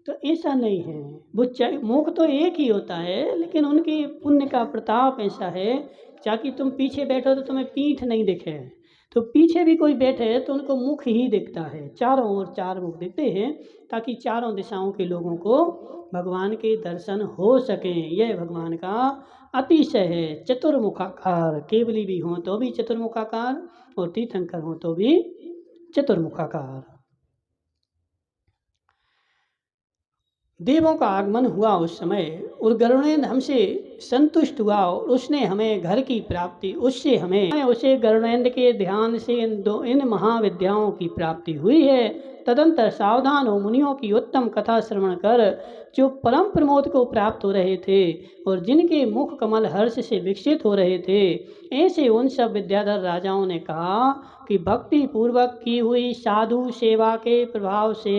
तो ऐसा नहीं है। वो मुख तो एक ही होता है, लेकिन उनके पुण्य का प्रताप ऐसा है, ताकि तुम पीछे बैठो तो तुम्हें पीठ नहीं दिखे, तो पीछे भी कोई बैठे तो उनको मुख ही दिखता है। चारों ओर चार मुख दिखते हैं ताकि चारों दिशाओं के लोगों को भगवान के दर्शन हो सकें। यह भगवान का अतिशय है। चतुर्मुखाकार, केवली भी हों तो भी चतुर्मुखाकार और तीर्थंकर हों तो भी चतुर्मुखाकार। देवों का आगमन हुआ उस समय और गरुड़ेंद्र हमसे संतुष्ट हुआ और उसने हमें घर की प्राप्ति, उसे गरुड़ेंद्र के ध्यान से इन महाविद्याओं की प्राप्ति हुई है। तदंतर सावधान हो मुनियों की उत्तम कथा श्रवण कर जो परम प्रमोद को प्राप्त हो रहे थे और जिनके मुख कमल हर्ष से विकसित हो रहे थे, ऐसे उन सब विद्याधर राजाओं ने कहा कि भक्ति पूर्वक की हुई साधु सेवा के प्रभाव से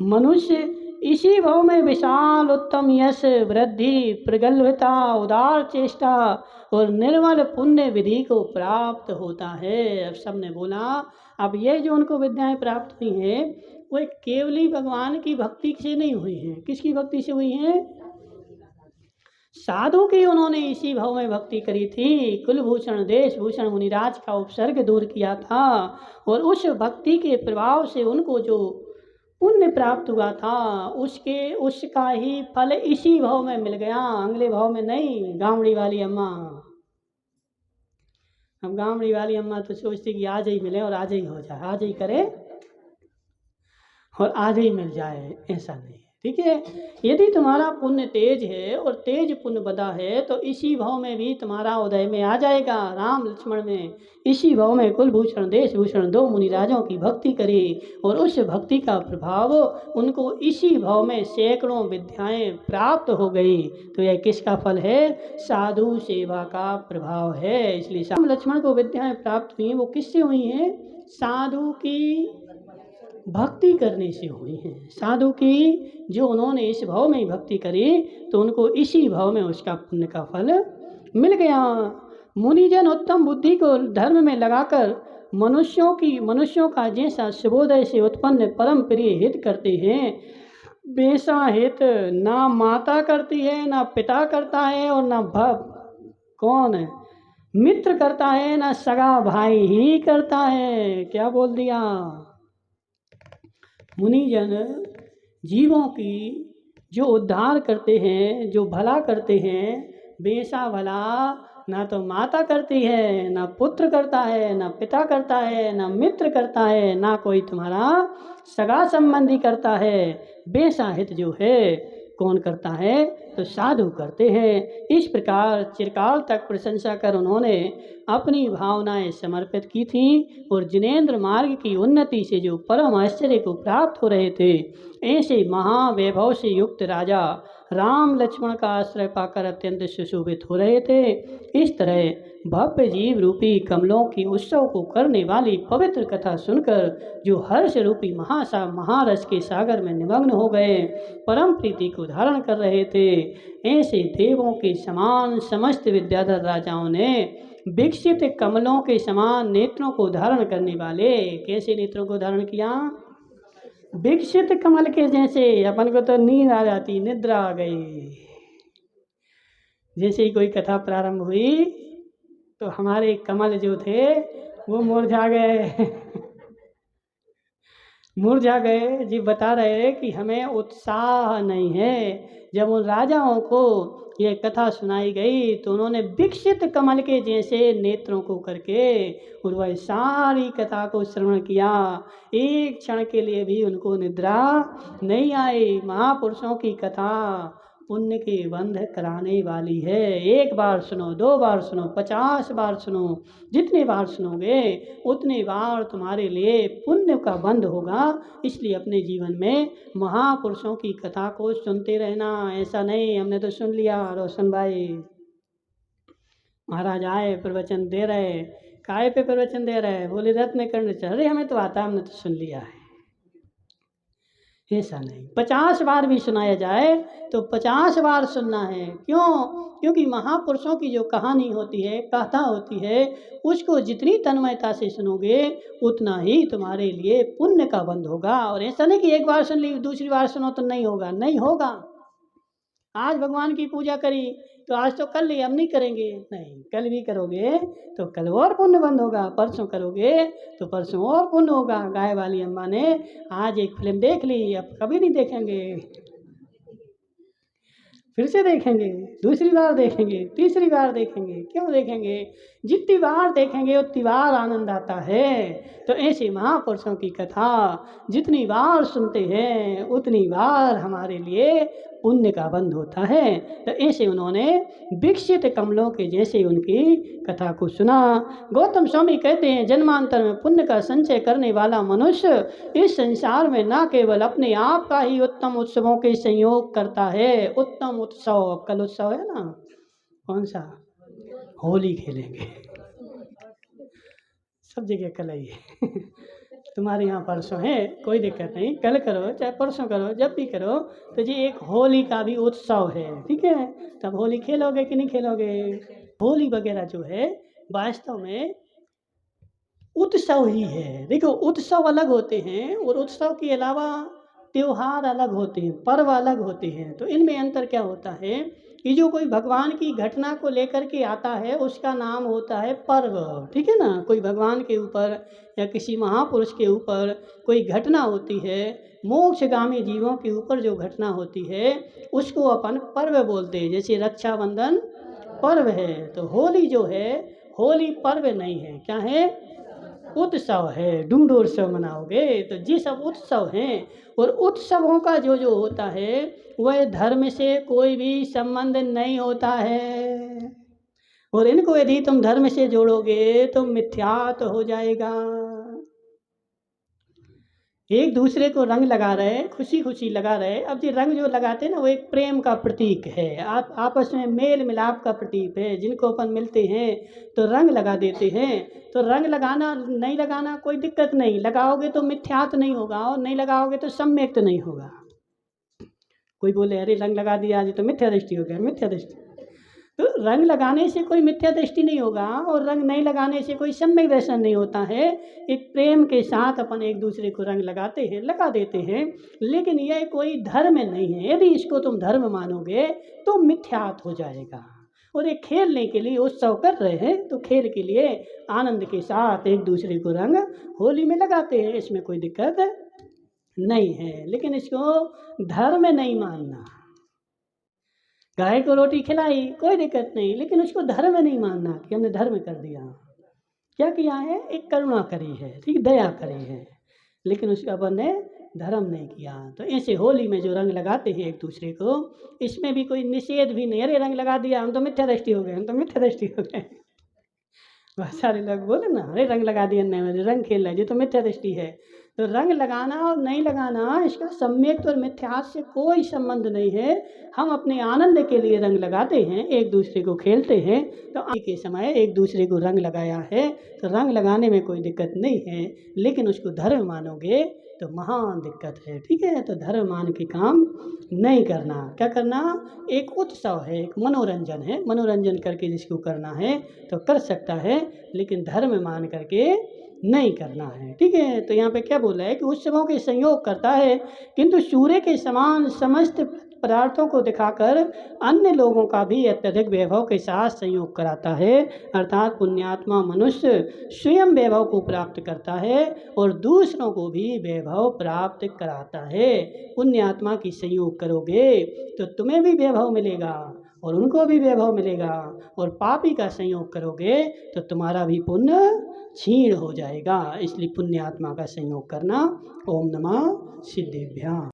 मनुष्य इसी भाव में विशाल उत्तम यश, वृद्धि, प्रगल्भता, उदार चेष्टा और निर्मल पुण्य विधि को प्राप्त होता है। अब सबने बोला अब ये जो उनको विद्याएं प्राप्त हुई हैं वो केवली भगवान की भक्ति से नहीं हुई हैं। किसकी भक्ति से हुई हैं? साधु की उन्होंने इसी भाव में भक्ति करी थी। कुलभूषण देशभूषण मुनिराज का उपसर्ग दूर किया था और उस भक्ति के प्रभाव से उनको जो पुण्य प्राप्त हुआ था उसका ही फल इसी भाव में मिल गया, अगले भाव में नहीं। गामड़ी वाली अम्मा, हम गामड़ी वाली अम्मा तो सोचती कि आज ही मिले और आज ही हो जाए, आज ही करे और आज ही मिल जाए, ऐसा नहीं। ठीक है, यदि तुम्हारा पुण्य तेज है और तेज पुण्य बदा है तो इसी भाव में भी तुम्हारा उदय में आ जाएगा। राम लक्ष्मण में इसी भाव में कुलभूषण देशभूषण दो मुनिराजों की भक्ति करी और उस भक्ति का प्रभाव उनको इसी भाव में सैकड़ों विद्याएं प्राप्त हो गई। तो यह किसका फल है? साधु सेवा का प्रभाव है। इसलिए राम लक्ष्मण को विद्याएं प्राप्त हुई, वो किससे हुई हैं? साधु की भक्ति करने से हुई हैं। साधु की जो उन्होंने इस भाव में भक्ति करी तो उनको इसी भाव में उसका पुण्य का फल मिल गया। मुनिजन उत्तम बुद्धि को धर्म में लगाकर मनुष्यों का जैसा शुभोदय से उत्पन्न परम प्रिय हित करते हैं, वैसा हित ना माता करती है, ना पिता करता है और ना मित्र करता है, ना सगा भाई ही करता है। क्या बोल दिया? मुनिजन जीवों की जो उद्धार करते हैं, जो भला करते हैं, वैसा भला ना तो माता करती है, ना पुत्र करता है, ना पिता करता है, ना मित्र करता है, ना कोई तुम्हारा सगा संबंधी करता है। वैसा हित जो है कौन करता है? तो साधु करते हैं। इस प्रकार चिरकाल तक प्रशंसा कर उन्होंने अपनी भावनाएं समर्पित की थी और जिनेंद्र मार्ग की उन्नति से जो परम आश्चर्य को प्राप्त हो रहे थे, ऐसे महावैभव से युक्त राजा राम लक्ष्मण का आश्रय पाकर अत्यंत सुशोभित हो रहे थे। इस तरह भव्य जीव रूपी कमलों की उत्सव को करने वाली पवित्र कथा सुनकर जो हर्ष रूपी महारस के सागर में निमग्न हो गए, परम प्रीति को धारण कर रहे थे, ऐसे देवों के समान समस्त विद्याधर राजाओं ने विकसित कमलों के समान नेत्रों को धारण करने वाले, कैसे नेत्रों को धारण किया? विकसित कमल के जैसे। अपन को तो नींद आ जाती, निद्रा आ गई। जैसे ही कोई कथा प्रारंभ हुई तो हमारे कमल जो थे वो मुरझा गए मुरझा गए जी। बता रहे कि हमें उत्साह नहीं है। जब उन राजाओं को ये कथा सुनाई गई तो उन्होंने विकसित कमल के जैसे नेत्रों को करके और वह सारी कथा को श्रवण किया। एक क्षण के लिए भी उनको निद्रा नहीं आई। महापुरुषों की कथा पुण्य के बंध कराने वाली है। एक बार सुनो, 2 बार सुनो, 50 बार सुनो, जितने बार सुनोगे उतने बार तुम्हारे लिए पुण्य का बंध होगा। इसलिए अपने जीवन में महापुरुषों की कथा को सुनते रहना। ऐसा नहीं हमने तो सुन लिया, रोशन भाई महाराज आए प्रवचन दे रहे, काय पे प्रवचन दे रहे, बोले रत्न कर्ण चल रहे, हमें तो आता हमने तो सुन लिया है। ऐसा नहीं, 50 बार भी सुनाया जाए तो 50 बार सुनना है। क्यों? क्योंकि महापुरुषों की जो कहानी होती है, कथा होती है, उसको जितनी तन्मयता से सुनोगे उतना ही तुम्हारे लिए पुण्य का बंध होगा। और ऐसा नहीं कि एक बार सुन ली दूसरी बार सुनो तो नहीं होगा, नहीं होगा। आज भगवान की पूजा करी तो आज तो कल ही हम नहीं करेंगे, नहीं, कल भी करोगे तो कल और पुण्य बंद होगा, परसों करोगे तो परसों और पुण्य होगा। गाय वाली अम्मा ने आज एक फिल्म देख ली, अब कभी नहीं देखेंगे, फिर से देखेंगे, दूसरी बार देखेंगे, तीसरी बार देखेंगे। क्यों देखेंगे? जितनी बार देखेंगे उतनी बार आनंद आता है। तो ऐसे महापुरुषों की कथा जितनी बार सुनते हैं उतनी बार हमारे लिए पुण्य का बंध होता है। तो ऐसे उन्होंने विकसित कमलों के जैसे उनकी कथा को सुना। गौतम स्वामी कहते हैं, जन्मांतर में पुण्य का संचय करने वाला मनुष्य इस संसार में न केवल अपने आप का ही उत्तम उत्सवों के संयोग करता है। उत्तम उत्सव, कल उत्सव है ना, कौन सा? होली खेलेंगे सब जगह कल ही है तुम्हारे यहाँ परसों है, कोई दिक्कत नहीं, कल करो चाहे परसों करो, जब भी करो। तो जी एक होली का भी उत्सव है, ठीक है? तब होली खेलोगे कि नहीं खेलोगे? होली वगैरह जो है वास्तव में उत्सव ही है। देखो उत्सव अलग होते हैं और उत्सव के अलावा त्योहार अलग होते हैं, पर्व अलग होते हैं। तो इनमें अंतर क्या होता है कि जो कोई भगवान की घटना को लेकर के आता है उसका नाम होता है पर्व, ठीक है ना? कोई भगवान के ऊपर या किसी महापुरुष के ऊपर कोई घटना होती है, मोक्षगामी जीवों के ऊपर जो घटना होती है उसको अपन पर्व बोलते हैं। जैसे रक्षाबंधन पर्व है, तो होली जो है, होली पर्व नहीं है, क्या है? उत्सव है। डूंडो उत्सव मनाओगे तो जी सब उत्सव हैं। और उत्सवों का जो जो होता है वह धर्म से कोई भी संबंध नहीं होता है। और इनको यदि तुम धर्म से जोड़ोगे तो मिथ्यात हो जाएगा। एक दूसरे को रंग लगा रहे, खुशी खुशी लगा रहे। अब ये रंग जो लगाते हैं ना वो एक प्रेम का प्रतीक है, आप आपस में मेल मिलाप का प्रतीक है। जिनको अपन मिलते हैं तो रंग लगा देते हैं। तो रंग लगाना नहीं लगाना कोई दिक्कत नहीं, लगाओगे तो मिथ्यात नहीं होगा और नहीं लगाओगे तो सम्यक्त नहीं होगा। कोई बोले अरे रंग लगा दिया आज तो मिथ्या दृष्टि हो गया, मिथ्या दृष्टि। तो रंग लगाने से कोई मिथ्या दृष्टि नहीं होगा और रंग नहीं लगाने से कोई सम्यक दर्शन नहीं होता है। एक प्रेम के साथ अपन एक दूसरे को रंग लगाते हैं, लगा देते हैं, लेकिन यह कोई धर्म नहीं है। यदि इसको तुम धर्म मानोगे तो मिथ्यात हो जाएगा। और एक खेलने के लिए उत्सव कर रहे हैं तो खेल के लिए आनंद के साथ एक दूसरे को रंग होली में लगाते हैं, इसमें कोई दिक्कत नहीं है। लेकिन इसको धर्म नहीं मानना। गाय को रोटी खिलाई कोई दिक्कत नहीं, लेकिन उसको धर्म नहीं मानना कि हमने धर्म कर दिया। क्या किया है? एक करुणा करी है, ठीक, दया करी है, लेकिन उसका अपन ने धर्म नहीं किया। तो ऐसे होली में जो रंग लगाते हैं एक दूसरे को, इसमें भी कोई निषेध भी नहीं। अरे रंग लगा दिया हम तो मिथ्या दृष्टि हो गए, हम तो मिथ्या दृष्टि हो गए। बहुत सारे लोग बोले ना अरे रंग लगा दिया, नहीं रंग खेल रहा है, ये तो मिथ्या दृष्टि है। तो रंग लगाना और नहीं लगाना इसका सम्यक और मिथ्यात से कोई संबंध नहीं है। हम अपने आनंद के लिए रंग लगाते हैं, एक दूसरे को खेलते हैं। तो आज के समय एक दूसरे को रंग लगाया है तो रंग लगाने में कोई दिक्कत नहीं है, लेकिन उसको धर्म मानोगे तो महान दिक्कत है, ठीक है? तो धर्म मान के काम नहीं करना। क्या करना? एक उत्सव है, एक मनोरंजन है, मनोरंजन करके जिसको करना है तो कर सकता है, लेकिन धर्म मान करके नहीं करना है, ठीक है? तो यहाँ पे क्या बोला है कि उत्सवों के संयोग करता है, किंतु सूर्य के समान समस्त पदार्थों को दिखाकर अन्य लोगों का भी अत्यधिक वैभव के साथ संयोग कराता है। अर्थात पुण्यात्मा मनुष्य स्वयं वैभव को प्राप्त करता है और दूसरों को भी वैभव प्राप्त कराता है। पुण्यात्मा की संयोग करोगे तो तुम्हें भी वैभव मिलेगा और उनको भी वैभव मिलेगा, और पापी का संयोग करोगे तो तुम्हारा भी पुण्य क्षीण हो जाएगा। इसलिए पुण्यात्मा का संयोग करना। ओम नमः सिद्धिभ्याम।